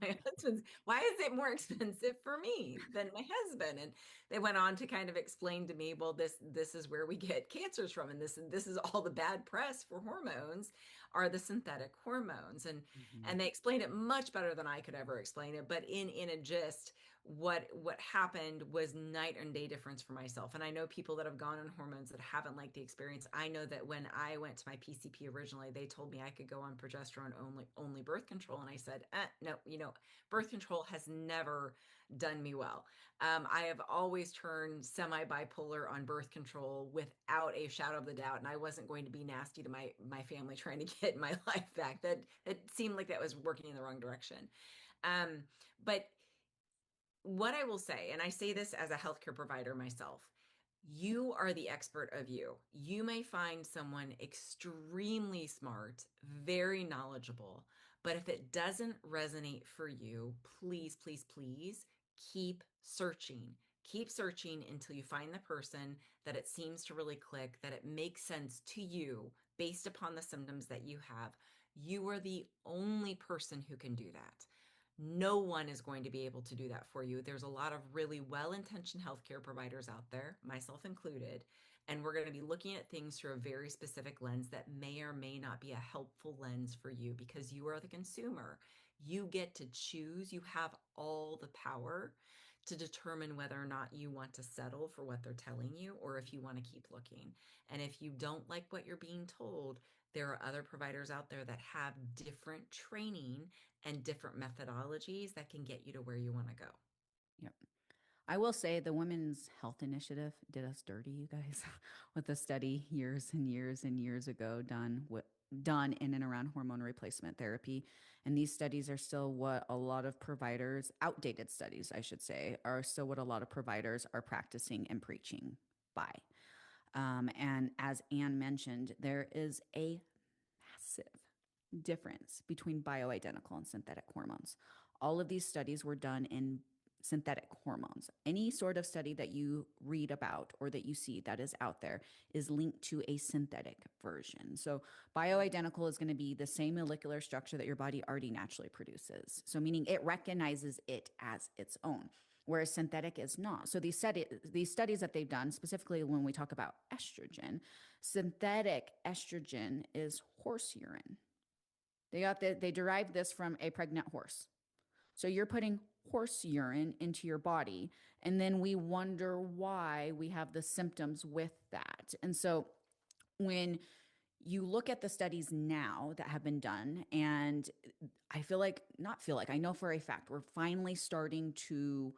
my husband's? Why is it more expensive for me than my husband? And they went on to kind of explain to me, well, this is where we get cancers from, and this is all the bad press for hormones are the synthetic hormones, Mhm. and they explained it much better than I could ever explain it. But in a gist, what happened was night and day difference for myself. And I know people that have gone on hormones that haven't liked the experience. I know that when I went to my PCP originally, they told me I could go on progesterone only birth control, and I said, no, birth control has never done me well. I have always turned semi bipolar on birth control without a shadow of the doubt, and I wasn't going to be nasty to my family trying to get my life back. That it seemed like that was working in the wrong direction. But what I will say, and I say this as a healthcare provider myself, you are the expert of you. You may find someone extremely smart, very knowledgeable, but if it doesn't resonate for you, please, please, please keep searching. Keep searching until you find the person that it seems to really click, that it makes sense to you based upon the symptoms that you have. You are the only person who can do that. No one is going to be able to do that for you. There's a lot of really well intentioned healthcare providers out there, myself included, and we're going to be looking at things through a very specific lens that may or may not be a helpful lens for you because you are the consumer. You get to choose, you have all the power to determine whether or not you want to settle for what they're telling you or if you want to keep looking. And if you don't like what you're being told, there are other providers out there that have different training and different methodologies that can get you to where you want to go. Yep. I will say the Women's Health Initiative did us dirty, you guys, with a study years and years and years ago done in and around hormone replacement therapy. And these studies are still what a lot of providers, outdated studies, I should say, are still what a lot of providers are practicing and preaching by. And as Anne mentioned, there is a massive difference between bioidentical and synthetic hormones. All of these studies were done in synthetic hormones. Any sort of study that you read about or that you see that is out there is linked to a synthetic version. So, bioidentical is going to be the same molecular structure that your body already naturally produces. So, meaning it recognizes it as its own. Whereas synthetic is not. So these studies that they've done, specifically when we talk about estrogen, synthetic estrogen is horse urine. They derived this from a pregnant horse. So you're putting horse urine into your body, and then we wonder why we have the symptoms with that. And so when you look at the studies now that have been done, and I feel like, not feel like, I know for a fact, we're finally starting to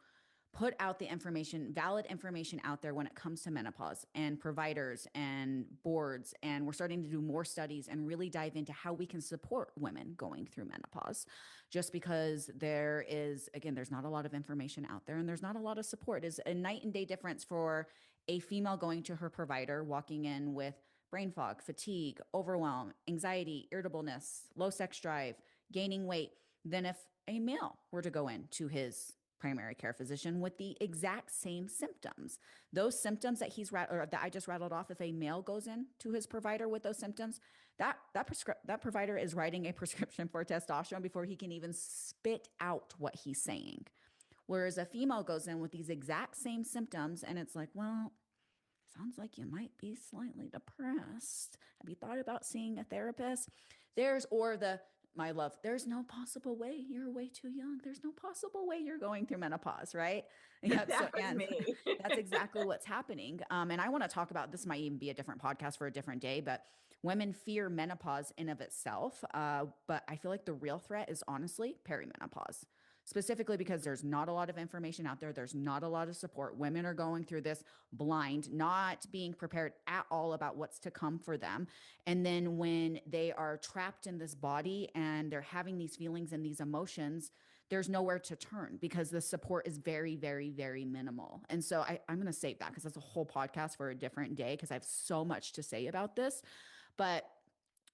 put out the information, valid information out there when it comes to menopause and providers and boards. And we're starting to do more studies and really dive into how we can support women going through menopause. Just because there is, again, there's not a lot of information out there and there's not a lot of support. Is a night and day difference for a female going to her provider, walking in with brain fog, fatigue, overwhelm, anxiety, irritableness, low sex drive, gaining weight, than if a male were to go in to his primary care physician with the exact same symptoms. Those symptoms that that I just rattled off, if a male goes in to his provider with those symptoms, that provider is writing a prescription for testosterone before he can even spit out what he's saying. Whereas a female goes in with these exact same symptoms and it's like, well, sounds like you might be slightly depressed. Have you thought about seeing a therapist? My love, there's no possible way. You're way too young. There's no possible way you're going through menopause, right? Yep. So, That was and me. that's exactly what's happening. And I want to talk about this, might even be a different podcast for a different day, but women fear menopause in of itself. But I feel like the real threat is honestly perimenopause, specifically because there's not a lot of information out there. There's not a lot of support. Women are going through this blind, not being prepared at all about what's to come for them. And then when they are trapped in this body and they're having these feelings and these emotions, there's nowhere to turn because the support is very, very, very minimal. And so I'm going to save that because that's a whole podcast for a different day because I have so much to say about this. But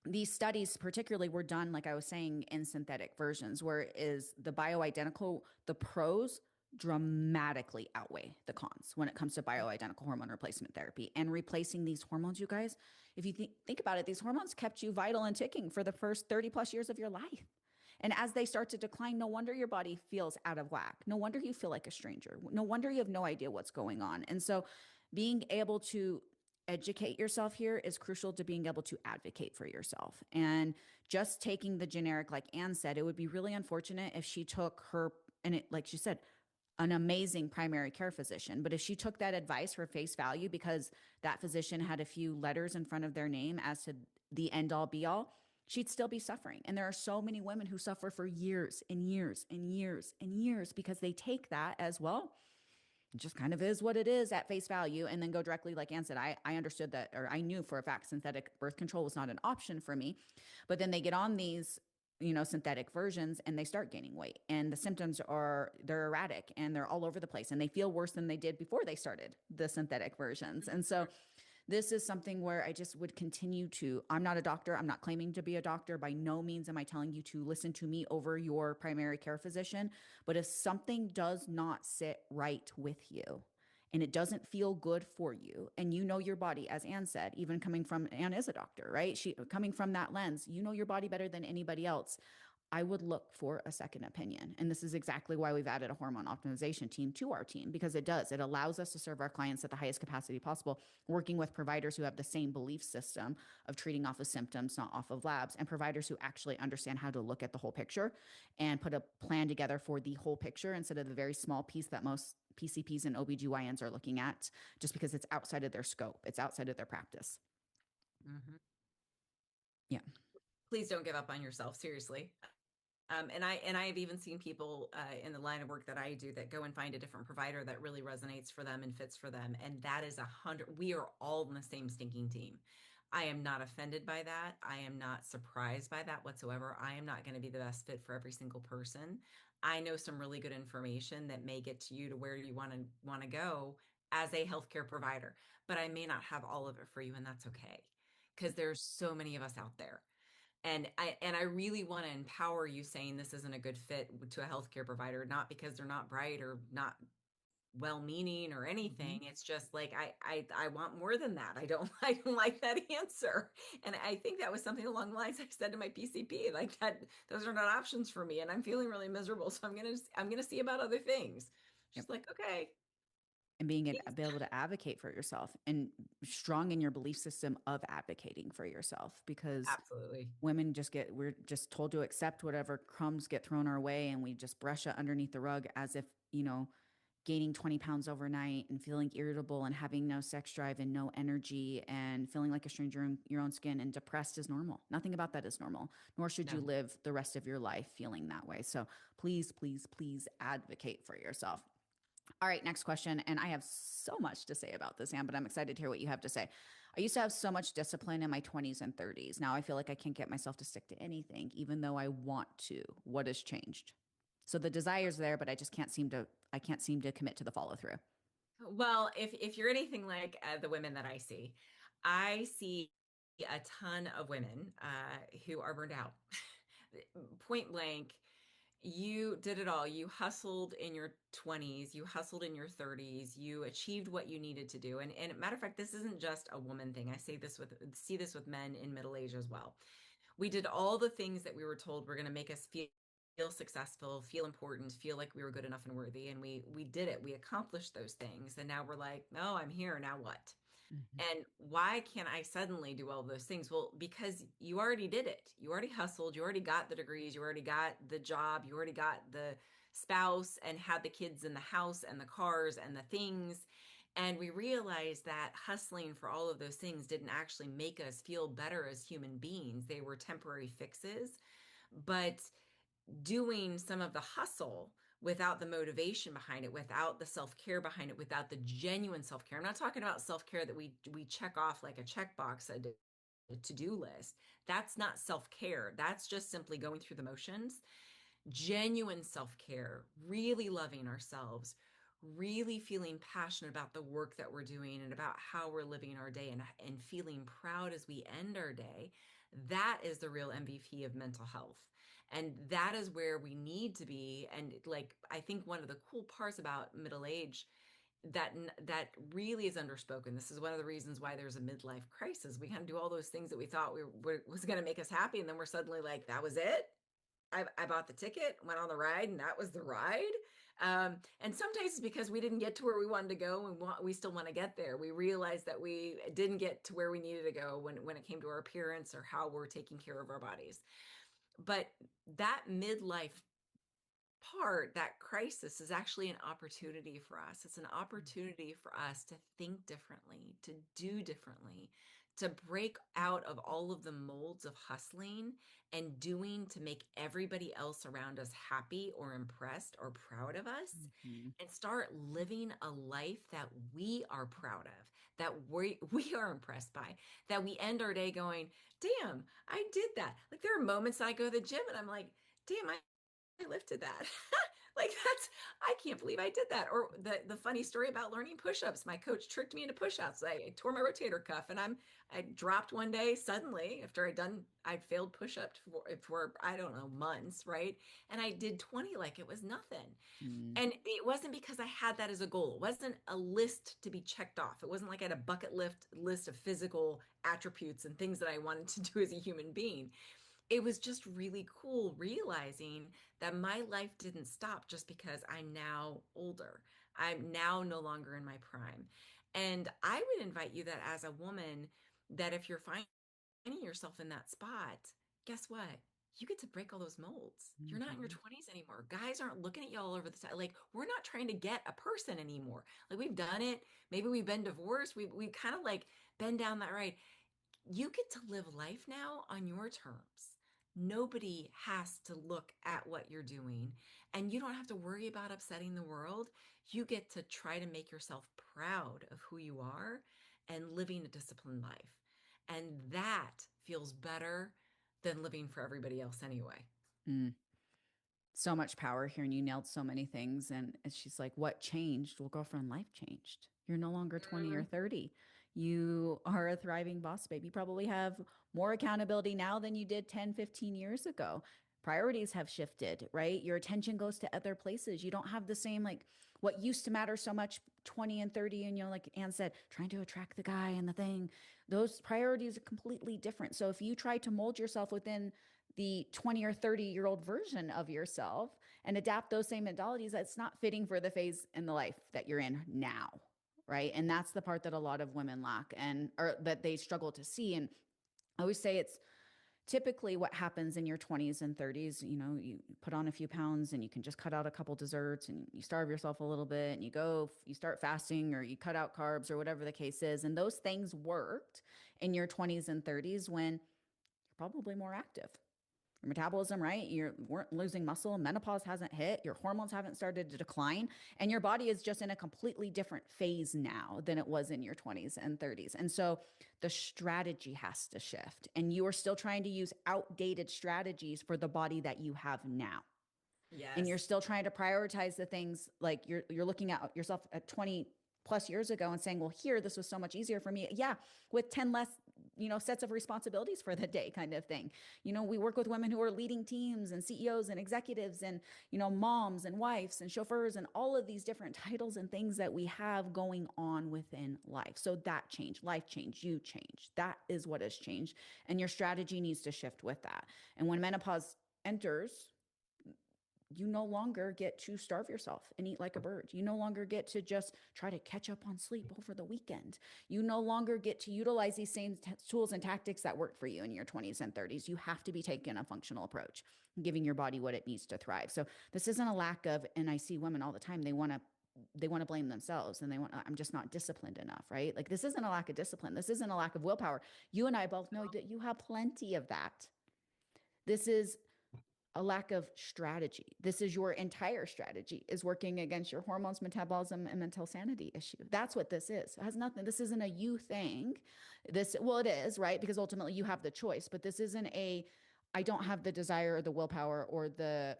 these studies particularly were done, like I was saying, in synthetic versions, where is the bioidentical, the pros dramatically outweigh the cons when it comes to bioidentical hormone replacement therapy and replacing these hormones. You guys, if you think about it, these hormones kept you vital and ticking for the first 30 plus years of your life. And as they start to decline, no wonder your body feels out of whack. No wonder you feel like a stranger. No wonder you have no idea what's going on. And so being able to educate yourself here is crucial to being able to advocate for yourself. And just taking the generic, like Anne said, it would be really unfortunate if she took her, and it, like she said, an amazing primary care physician. But if she took that advice for face value because that physician had a few letters in front of their name as to the end all be all, she'd still be suffering. And there are so many women who suffer for years and years and years and years because they take that as well. It just kind of is what it is at face value and then go directly, like Ann said. I understood that, or I knew for a fact synthetic birth control was not an option for me. But then they get on these, synthetic versions and they start gaining weight and the symptoms they're erratic and they're all over the place and they feel worse than they did before they started the synthetic versions. And so this is something where I just would continue to, I'm not a doctor. I'm not claiming to be a doctor. By no means am I telling you to listen to me over your primary care physician. But if something does not sit right with you and it doesn't feel good for you, and you know your body, as Anne said, even coming from, Anne is a doctor, right? She coming from that lens, you know your body better than anybody else. I would look for a second opinion. And this is exactly why we've added a hormone optimization team to our team, because it allows us to serve our clients at the highest capacity possible, working with providers who have the same belief system of treating off of symptoms, not off of labs, and providers who actually understand how to look at the whole picture and put a plan together for the whole picture instead of the very small piece that most PCPs and OBGYNs are looking at, just because it's outside of their scope. It's outside of their practice. Mm-hmm. Yeah. Please don't give up on yourself. Seriously. And I have even seen people in the line of work that I do that go and find a different provider that really resonates for them and fits for them. And that is 100. We are all in the same stinking team. I am not offended by that. I am not surprised by that whatsoever. I am not going to be the best fit for every single person. I know some really good information that may get to you to where you want to go as a healthcare provider, but I may not have all of it for you, and that's okay because there's so many of us out there. And I really want to empower you saying this isn't a good fit to a healthcare provider, not because they're not bright or not well-meaning or anything. It's just like I want more than that. I don't like that answer. And I think that was something along the lines I said to my PCP, like that those are not options for me and I'm feeling really miserable. So I'm gonna see about other things. She's Yep. like, okay. And be able to advocate for yourself and strong in your belief system of advocating for yourself, because Absolutely. we're just told to accept whatever crumbs get thrown our way and we just brush it underneath the rug as if, gaining 20 pounds overnight and feeling irritable and having no sex drive and no energy and feeling like a stranger in your own skin and depressed is normal. Nothing about that is normal, nor should you No. live the rest of your life feeling that way. So please, please, please advocate for yourself. All right, next question. And I have so much to say about this, Anne, but I'm excited to hear what you have to say. I used to have so much discipline in my 20s and 30s. Now I feel like I can't get myself to stick to anything, even though I want to. What has changed? So the desire's there, but I can't seem to commit to the follow through. Well, if you're anything like the women that I see a ton of women who are burned out. Point blank, you did it all. You hustled in your 20s, you hustled in your 30s, you achieved what you needed to do. And matter of fact, this isn't just a woman thing. I say this with see this with men in middle age as well. We did all the things that we were told were going to make us feel successful, feel important, feel like we were good enough and worthy, and we did it. We accomplished those things, and now we're like, "Oh, I'm here. Now what?" Mhm. And why can't I suddenly do all those things? Well, because you already did it. You already hustled, you already got the degrees, you already got the job, you already got the spouse and had the kids in the house and the cars and the things. And we realized that hustling for all of those things didn't actually make us feel better as human beings. They were temporary fixes. But doing some of the hustle without the motivation behind it, without the self-care behind it, without the genuine self-care. I'm not talking about self-care that we check off like a checkbox, a to-do list. That's not self-care. That's just simply going through the motions. Genuine self-care, really loving ourselves, really feeling passionate about the work that we're doing and about how we're living our day, and feeling proud as we end our day. That is the real MVP of mental health. And that is where we need to be. And like, I think one of the cool parts about middle age that really is underspoken. This is one of the reasons why there's a midlife crisis. We kind of do all those things that we thought was going to make us happy, and then we're suddenly like, that was it. I bought the ticket, went on the ride, and that was the ride. And sometimes it's because we didn't get to where we wanted to go, and we still want to get there. We realized that we didn't get to where we needed to go when it came to our appearance or how we're taking care of our bodies. But that midlife part, that crisis, is actually an opportunity for us. It's an opportunity for us to think differently, to do differently, to break out of all of the molds of hustling and doing to make everybody else around us happy or impressed or proud of us, Mhm. and start living a life that we are proud of, that we are impressed by, that we end our day going, damn, I did that. Like, there are moments I go to the gym and I'm like, damn, I lifted that. Like, that's, I can't believe I did that. Or the funny story about learning push-ups. My coach tricked me into push-ups. I tore my rotator cuff, and I dropped one day suddenly after I'd failed push-ups for I don't know, months, right? And I did 20 like it was nothing. Mm. And it wasn't because I had that as a goal. It wasn't a list to be checked off. It wasn't like I had a list of physical attributes and things that I wanted to do as a human being. It was just really cool realizing that my life didn't stop just because I'm now older. I'm now no longer in my prime. And I would invite you that as a woman, that if you're finding yourself in that spot, guess what? You get to break all those molds. You're not in your Mhm. 20s anymore. Guys aren't looking at you all over the time. Like, we're not trying to get a person anymore. Like, we've done it. Maybe we've been divorced. We've kind of like been down that road. You get to live life now on your terms. Nobody has to look at what you're doing, and you don't have to worry about upsetting the world. You get to try to make yourself proud of who you are and living a disciplined life. And that feels better than living for everybody else anyway. Mm. So much power here, and you nailed so many things. And she's like, what changed? Well, girlfriend, life changed. You're no longer 20 or Mm, 30. You are a thriving boss babe. You probably have more accountability now than you did 10, 15 years ago. Priorities have shifted, right? Your attention goes to other places. You don't have the same, like, what used to matter so much 20 and 30. And, like Anne said, trying to attract the guy and the thing, those priorities are completely different. So if you try to mold yourself within the 20 or 30-year-old version of yourself and adapt those same modalities, that's not fitting for the phase in the life that you're in now. Right. And that's the part that a lot of women lack, and or that they struggle to see. And I always say it's typically what happens in your 20s and 30s. You put on a few pounds and you can just cut out a couple desserts and you starve yourself a little bit and you start fasting or you cut out carbs or whatever the case is. And those things worked in your 20s and 30s when you're probably more active. Your metabolism, right? You weren't losing muscle, menopause hasn't hit, your hormones haven't started to decline, and your body is just in a completely different phase now than it was in your 20s and 30s. And so the strategy has to shift, and you are still trying to use outdated strategies for the body that you have now. And you're Yes. still trying to prioritize the things like you're looking at yourself at 20 plus years ago and saying, well, here, this was so much easier for me. Yeah, with 10 less, sets of responsibilities for the day kind of thing. We work with women who are leading teams and CEOs and executives and, moms and wives and chauffeurs and all of these different titles and things that we have going on within life. So that change, life change, you change. That is what has changed. And your strategy needs to shift with that. And when menopause enters, you no longer get to starve yourself and eat like a bird. You no longer get to just try to catch up on sleep over the weekend. You no longer get to utilize these same tools and tactics that worked for you in your 20s and 30s. You have to be taking a functional approach, giving your body what it needs to thrive. So this isn't a lack of, and I see women all the time, they want to blame themselves and I'm just not disciplined enough, right? Like this isn't a lack of discipline. This isn't a lack of willpower. You and I both know that you have plenty of that. This is a lack of strategy. This is your entire strategy is working against your hormones, metabolism, and mental sanity issue. That's what this is. It has nothing. This isn't a you thing. Well, it is, right? Because ultimately you have the choice, but this isn't I don't have the desire or the willpower or the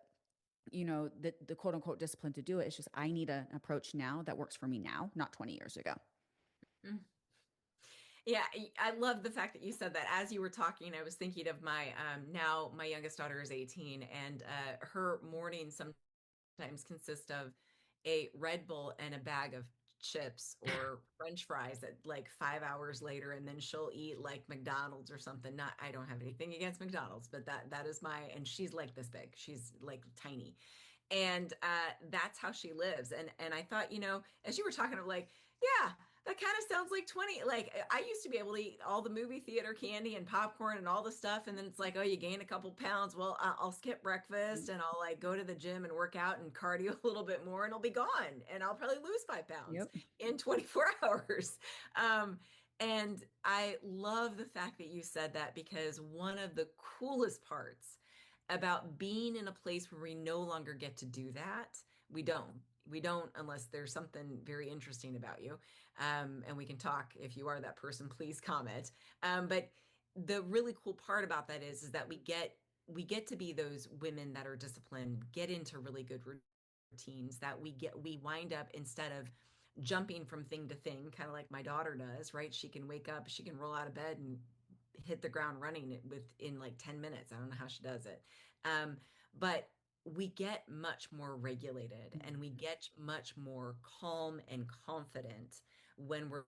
quote unquote discipline to do it. It's just, I need an approach now that works for me now, not 20 years ago. Mm. Yeah, I love the fact that you said that. As you were talking, I was thinking of now my youngest daughter is 18, and her mornings sometimes consist of a Red Bull and a bag of chips or French fries at like 5 hours later, and then she'll eat like McDonald's or something. Not, I don't have anything against McDonald's, but that is and she's like this big. She's like tiny. And that's how she lives. And I thought, as you were talking, I'm like, yeah, that kind of sounds like 20. Like I used to be able to eat all the movie theater candy and popcorn and all the stuff, and then it's like, oh, you gain a couple pounds. Well, I'll skip breakfast and I'll like go to the gym and work out and cardio a little bit more, and I'll be gone, and I'll probably lose 5 pounds Yep. in 24 hours. And I love the fact that you said that, because one of the coolest parts about being in a place where we no longer get to do that, we don't unless there's something very interesting about you, and we can talk. If you are that person, please comment. But the really cool part about that is that we get to be those women that are disciplined, get into really good routines, that we wind up, instead of jumping from thing to thing, kind of like my daughter does, right? She can wake up, she can roll out of bed and hit the ground running within like 10 minutes. I don't know how she does it. But we get much more regulated and we get much more calm and confident when we're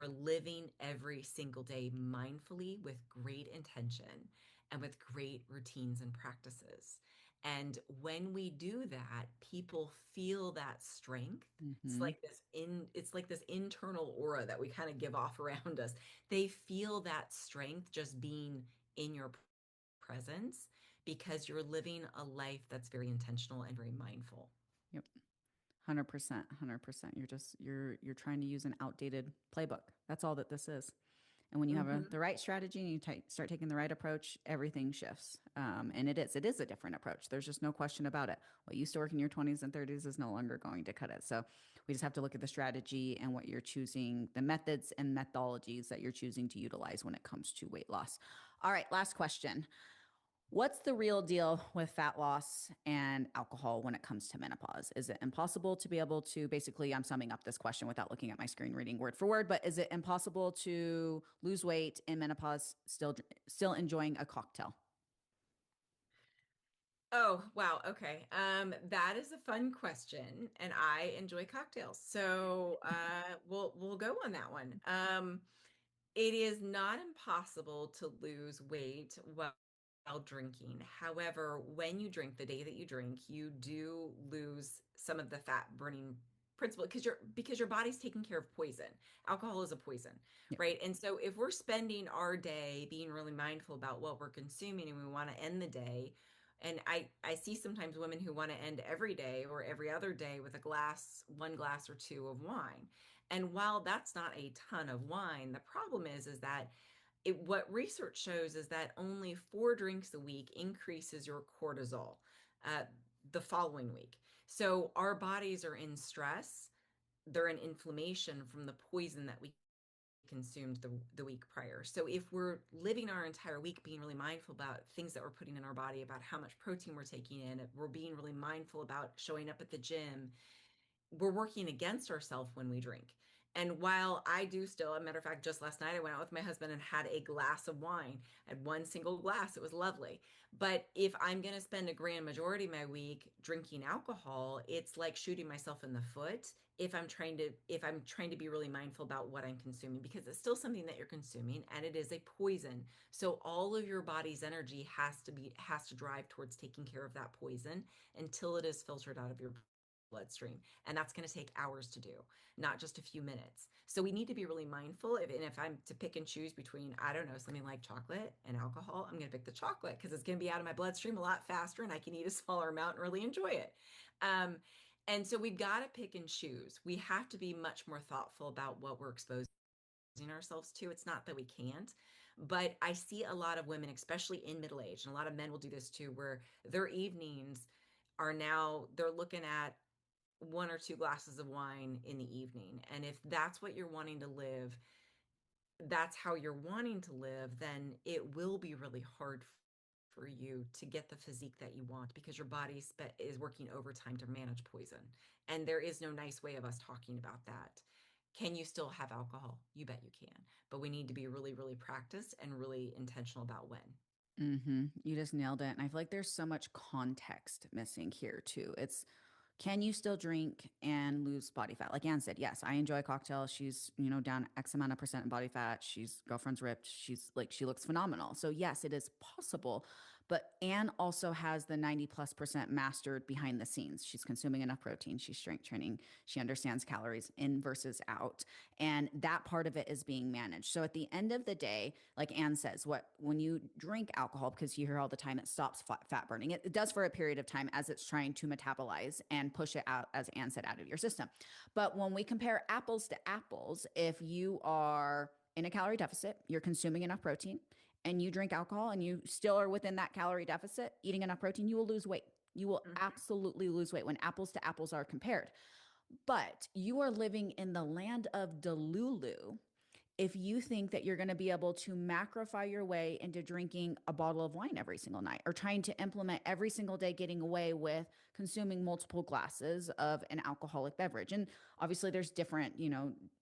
living every single day mindfully with great intention and with great routines and practices. And when we do that, people feel that strength. It's Mm-hmm. like this internal aura that we kind of give off around us. They feel that strength just being in your presence, because you're living a life that's very intentional and very mindful. Yep. 100%, 100%. You're trying to use an outdated playbook. That's all that this is. And when you have Hmm. the right strategy and you start taking the right approach, everything shifts. And it is a different approach. There's just no question about it. What used to work in your 20s and 30s is no longer going to cut it. So we just have to look at the strategy and what you're choosing, the methods and methodologies that you're choosing to utilize when it comes to weight loss. All right, last question. What's the real deal with fat loss and alcohol when it comes to menopause? Is it impossible to be able to basically, I'm summing up this question without looking at my screen reading word for word, but is it impossible to lose weight in menopause still enjoying a cocktail? Oh, wow. Okay. That is a fun question, and I enjoy cocktails. So, we'll go on that one. It is not impossible to lose weight while drinking. However, when you drink, the day that you drink, you do lose some of the fat burning principle, because your body's taking care of poison. Alcohol is a poison, Yep. right? And so if we're spending our day being really mindful about what we're consuming, and we want to end the day, and I see sometimes women who want to end every day or every other day with one glass or two of wine. And while that's not a ton of wine, the problem is that What research shows is that only 4 drinks a week increases your cortisol uh, the following week. So our bodies are in stress, they're in inflammation from the poison that we consumed the week prior. So if we're living our entire week being really mindful about things that we're putting in our body, about how much protein we're taking in, we're being really mindful about showing up at the gym, we're working against ourselves when we drink. And while I do still, a matter of fact, just last night I went out with my husband and had a glass of wine. I had one single glass. It was lovely. But if I'm going to spend a grand majority of my week drinking alcohol, it's like shooting myself in the foot if I'm trying to be really mindful about what I'm consuming, because it's still something that you're consuming and it is a poison. So all of your body's energy has to drive towards taking care of that poison until it is filtered out of your bloodstream. And that's going to take hours to do, not just a few minutes. So we need to be really mindful. And if I'm to pick and choose between, I don't know, something like chocolate and alcohol, I'm going to pick the chocolate because it's going to be out of my bloodstream a lot faster and I can eat a smaller amount and really enjoy it. Um, and so we've got to pick and choose. We have to be much more thoughtful about what we're exposing ourselves to. It's not that we can't, but I see a lot of women, especially in middle age, and a lot of men will do this too, where their evenings are now they're looking at 1 or 2 glasses of wine in the evening. And if that's what you're wanting to live, that's how you're wanting to live, then it will be really hard for you to get the physique that you want because your body is working overtime to manage poison. And there is no nice way of us talking about that. Can you still have alcohol? You bet you can. But we need to be really, really practiced and really intentional about when. You just nailed it. And I feel like there's so much context missing here too. It's can you still drink and lose body fat? Like Anne said, yes, I enjoy a cocktail. She's, down X amount of percent in body fat. She's girlfriend's ripped. She's like, she looks phenomenal. So yes, it is possible. But Anne also has the 90+% mastered behind the scenes. She's consuming enough protein. She's strength training. She understands calories in versus out. And that part of it is being managed. So at the end of the day, like Anne says, when you drink alcohol, because you hear all the time it stops fat burning, it does for a period of time as it's trying to metabolize and push it out, as Anne said, out of your system. But when we compare apples to apples, if you are in a calorie deficit, you're consuming enough protein, and you drink alcohol and you still are within that calorie deficit, eating enough protein, you will lose weight. You will Mm-hmm. absolutely lose weight when apples to apples are compared. But you are living in the land of Delulu if you think that you're going to be able to macrofy your way into drinking a bottle of wine every single night, or trying to implement every single day getting away with consuming multiple glasses of an alcoholic beverage. And obviously there's different,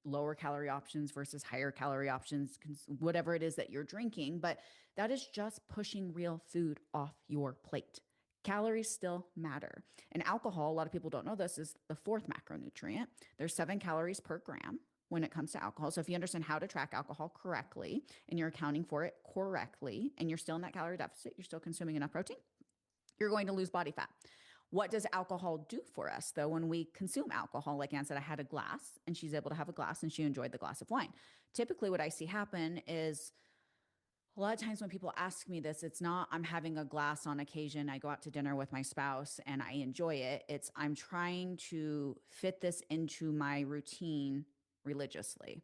lower calorie options versus higher calorie options, whatever it is that you're drinking, but that is just pushing real food off your plate. Calories still matter. And alcohol, a lot of people don't know this, is the fourth macronutrient. There's 7 calories per gram when it comes to alcohol. So if you understand how to track alcohol correctly and you're accounting for it correctly and you're still in that calorie deficit, you're still consuming enough protein, you're going to lose body fat. What does alcohol do for us though when we consume alcohol? Like Anne said, I had a glass and she's able to have a glass and she enjoyed the glass of wine. Typically what I see happen is a lot of times when people ask me this, it's not I'm having a glass on occasion. I go out to dinner with my spouse and I enjoy it. It's I'm trying to fit this into my routine religiously.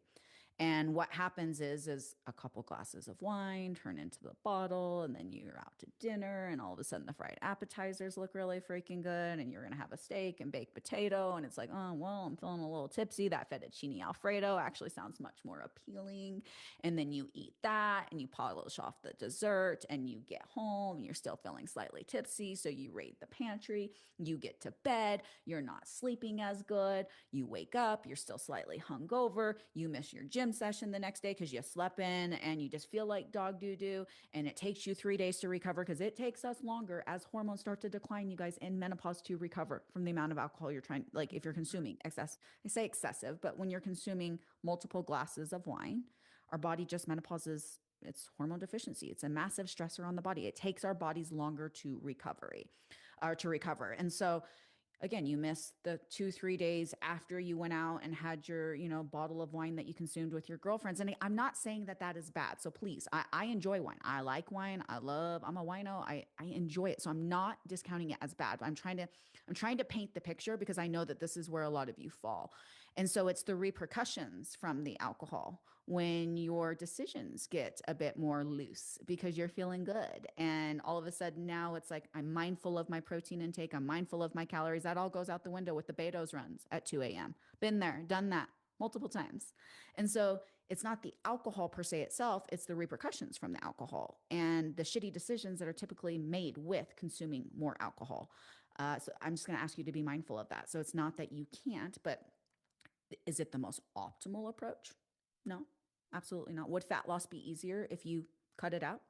And what happens is a couple glasses of wine turn into the bottle, and then you're out to dinner, and all of a sudden the fried appetizers look really freaking good, and you're gonna have a steak and baked potato, and it's like, oh well, I'm feeling a little tipsy. That fettuccine alfredo actually sounds much more appealing, and then you eat that, and you polish off the dessert, and you get home, and you're still feeling slightly tipsy, so you raid the pantry, you get to bed, you're not sleeping as good, you wake up, you're still slightly hungover, you miss your gym session the next day because you slept in and you just feel like dog doo doo. And it takes you 3 days to recover because it takes us longer as hormones start to decline, you guys, in menopause to recover from the amount of alcohol you're trying, like if you're consuming excess. I say excessive, but when you're consuming multiple glasses of wine, our body just menopauses. It's hormone deficiency. It's a massive stressor on the body. It takes our bodies longer to recover. And so again, you miss the 2 3 days after you went out and had your bottle of wine that you consumed with your girlfriends. And I'm not saying that that is bad, so please, I enjoy wine. I like wine. I'm a wino. I enjoy it, so I'm not discounting it as bad, but I'm trying to paint the picture because I know that this is where a lot of you fall. And so it's the repercussions from the alcohol when your decisions get a bit more loose because you're feeling good. And all of a sudden now it's like, I'm mindful of my protein intake. I'm mindful of my calories. That all goes out the window with the Betos runs at 2 a.m. Been there, done that multiple times. And so it's not the alcohol per se itself, it's the repercussions from the alcohol and the shitty decisions that are typically made with consuming more alcohol. So I'm just going to ask you to be mindful of that. So it's not that you can't, but is it the most optimal approach? No, absolutely not. Would fat loss be easier if you cut it out?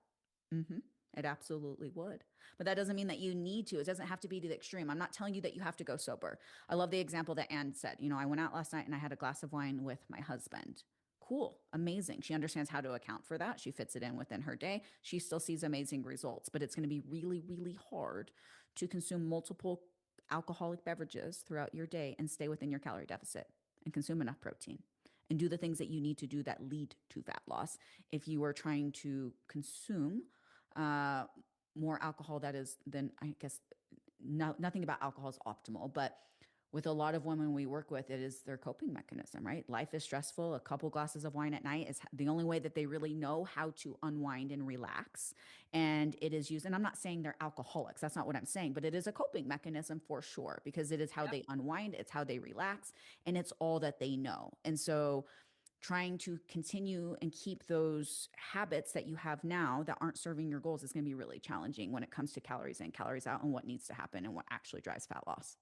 Mm-hmm. It absolutely would. But that doesn't mean that you need to. It doesn't have to be to the extreme. I'm not telling you that you have to go sober. I love the example that Anne said. You know, I went out last night and I had a glass of wine with my husband. Cool, amazing. She understands how to account for that. She fits it in within her day. She still sees amazing results, but it's going to be really, really hard to consume multiple alcoholic beverages throughout your day and stay within your calorie deficit and consume enough protein and do the things that you need to do that lead to fat loss. If you are trying to consume uh, more alcohol, that is, then I guess nothing about alcohol is optimal, but with a lot of women we work with, it is their coping mechanism, right? Life is stressful. A couple glasses of wine at night is the only way that they really know how to unwind and relax. And it is used, and I'm not saying they're alcoholics. That's not what I'm saying, but it is a coping mechanism for sure, because it is how Yep. they unwind, it's how they relax, and it's all that they know. And so trying to continue and keep those habits that you have now that aren't serving your goals is going to be really challenging when it comes to calories in, calories out, and what needs to happen and what actually drives fat loss.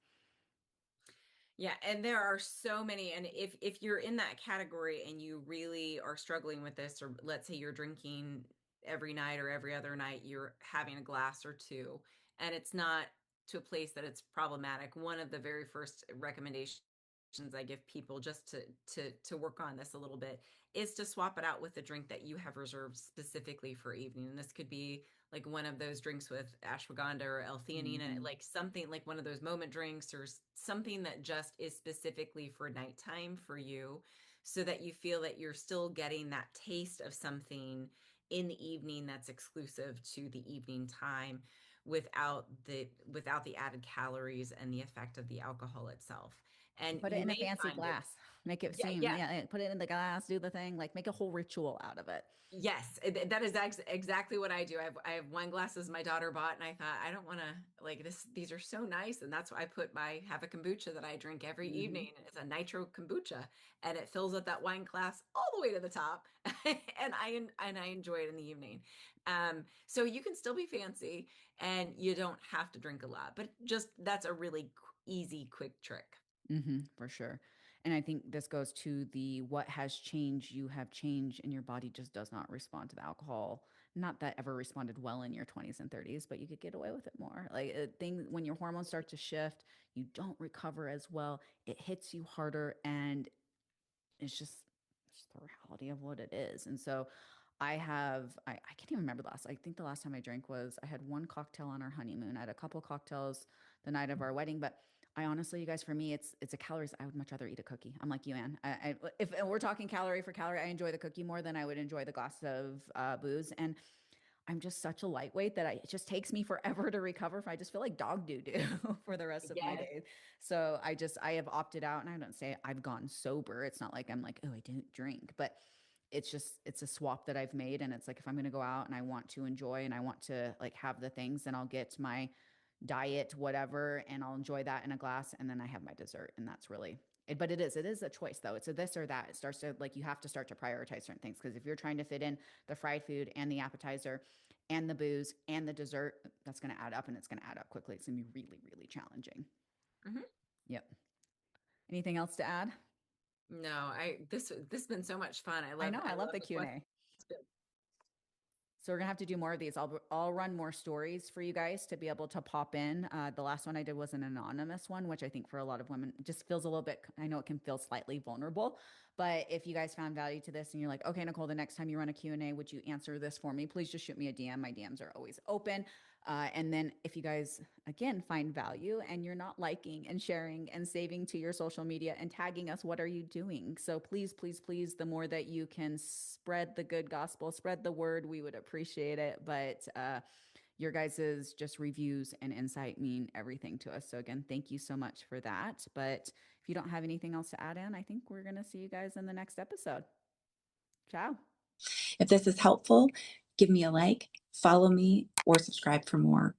Yeah, and there are so many, and if you're in that category and you really are struggling with this, or let's say you're drinking every night or every other night, you're having a glass or two, and it's not to a place that it's problematic. One of the very first recommendations I give people just to work on this a little bit is to swap it out with a drink that you have reserved specifically for evening. And this could be like one of those drinks with ashwagandha or L-theanine, and Mm-hmm. like something like one of those moment drinks or something that just is specifically for nighttime for you, so that you feel that you're still getting that taste of something in the evening that's exclusive to the evening time without the added calories and the effect of the alcohol itself. And Put it you in a may fancy find it. glass. Make it Yeah, seem, yeah. yeah, put it in the glass, do the thing, like make a whole ritual out of it. Yes, that is exactly what I do. I have wine glasses my daughter bought, and I thought I don't want to like this. These are so nice, and that's why I have a kombucha that I drink every Mm-hmm. evening. It's a nitro kombucha, and it fills up that wine glass all the way to the top, and I enjoy it in the evening. So you can still be fancy, and you don't have to drink a lot, but just that's a really easy, quick trick. Mm-hmm, for sure. And I think this goes to the what has changed, you have changed, and your body just does not respond to the alcohol. Not that ever responded well in your 20s and 30s, but you could get away with it more. Like thing when your hormones start to shift, you don't recover as well. It hits you harder, and it's the reality of what it is. And so I can't even remember I think the last time I drank was I had one cocktail on our honeymoon. I had a couple cocktails the night of our wedding, but I honestly, you guys, for me, it's a calories. I would much rather eat a cookie. I'm like you, Anne. If we're talking calorie for calorie, I enjoy the cookie more than I would enjoy the glass of booze. And I'm just such a lightweight that it just takes me forever to recover. I just feel like dog doo doo for the rest of my Yes. days. So I have opted out, and I don't say I've gone sober. It's not like I'm like, oh, I didn't drink, but it's a swap that I've made. And it's like, if I'm going to go out and I want to enjoy and I want to like have the things, then I'll get my diet, whatever, and I'll enjoy that in a glass. And then I have my dessert. And that's really it. But it is a choice though. It's a this or that. It starts to like, you have to start to prioritize certain things. Cause if you're trying to fit in the fried food and the appetizer and the booze and the dessert, that's going to add up, and it's going to add up quickly. It's going to be really, really challenging. Mhm. Yep. Anything else to add? No, this has been so much fun. I know. I I love love the the Q&A. questions. So we're gonna have to do more of these. I'll run more stories for you guys to be able to pop in. The last one I did was an anonymous one, which I think for a lot of women just feels a little bit. I know it can feel slightly vulnerable, but if you guys found value to this and you're like, okay, Nicole, the next time you run a Q&A, would you answer this for me? Please just shoot me a DM. My DMs are always open. And then if you guys again find value and you're not liking and sharing and saving to your social media and tagging us, what are you doing? So please, please, please, the more that you can spread the good gospel, spread the word, we would appreciate it. But your guys's just reviews and insight mean everything to us. So again, thank you so much for that. But if you don't have anything else to add in, I think we're going to see you guys in the next episode. Ciao. If this is helpful, give me a like, follow me, or subscribe for more.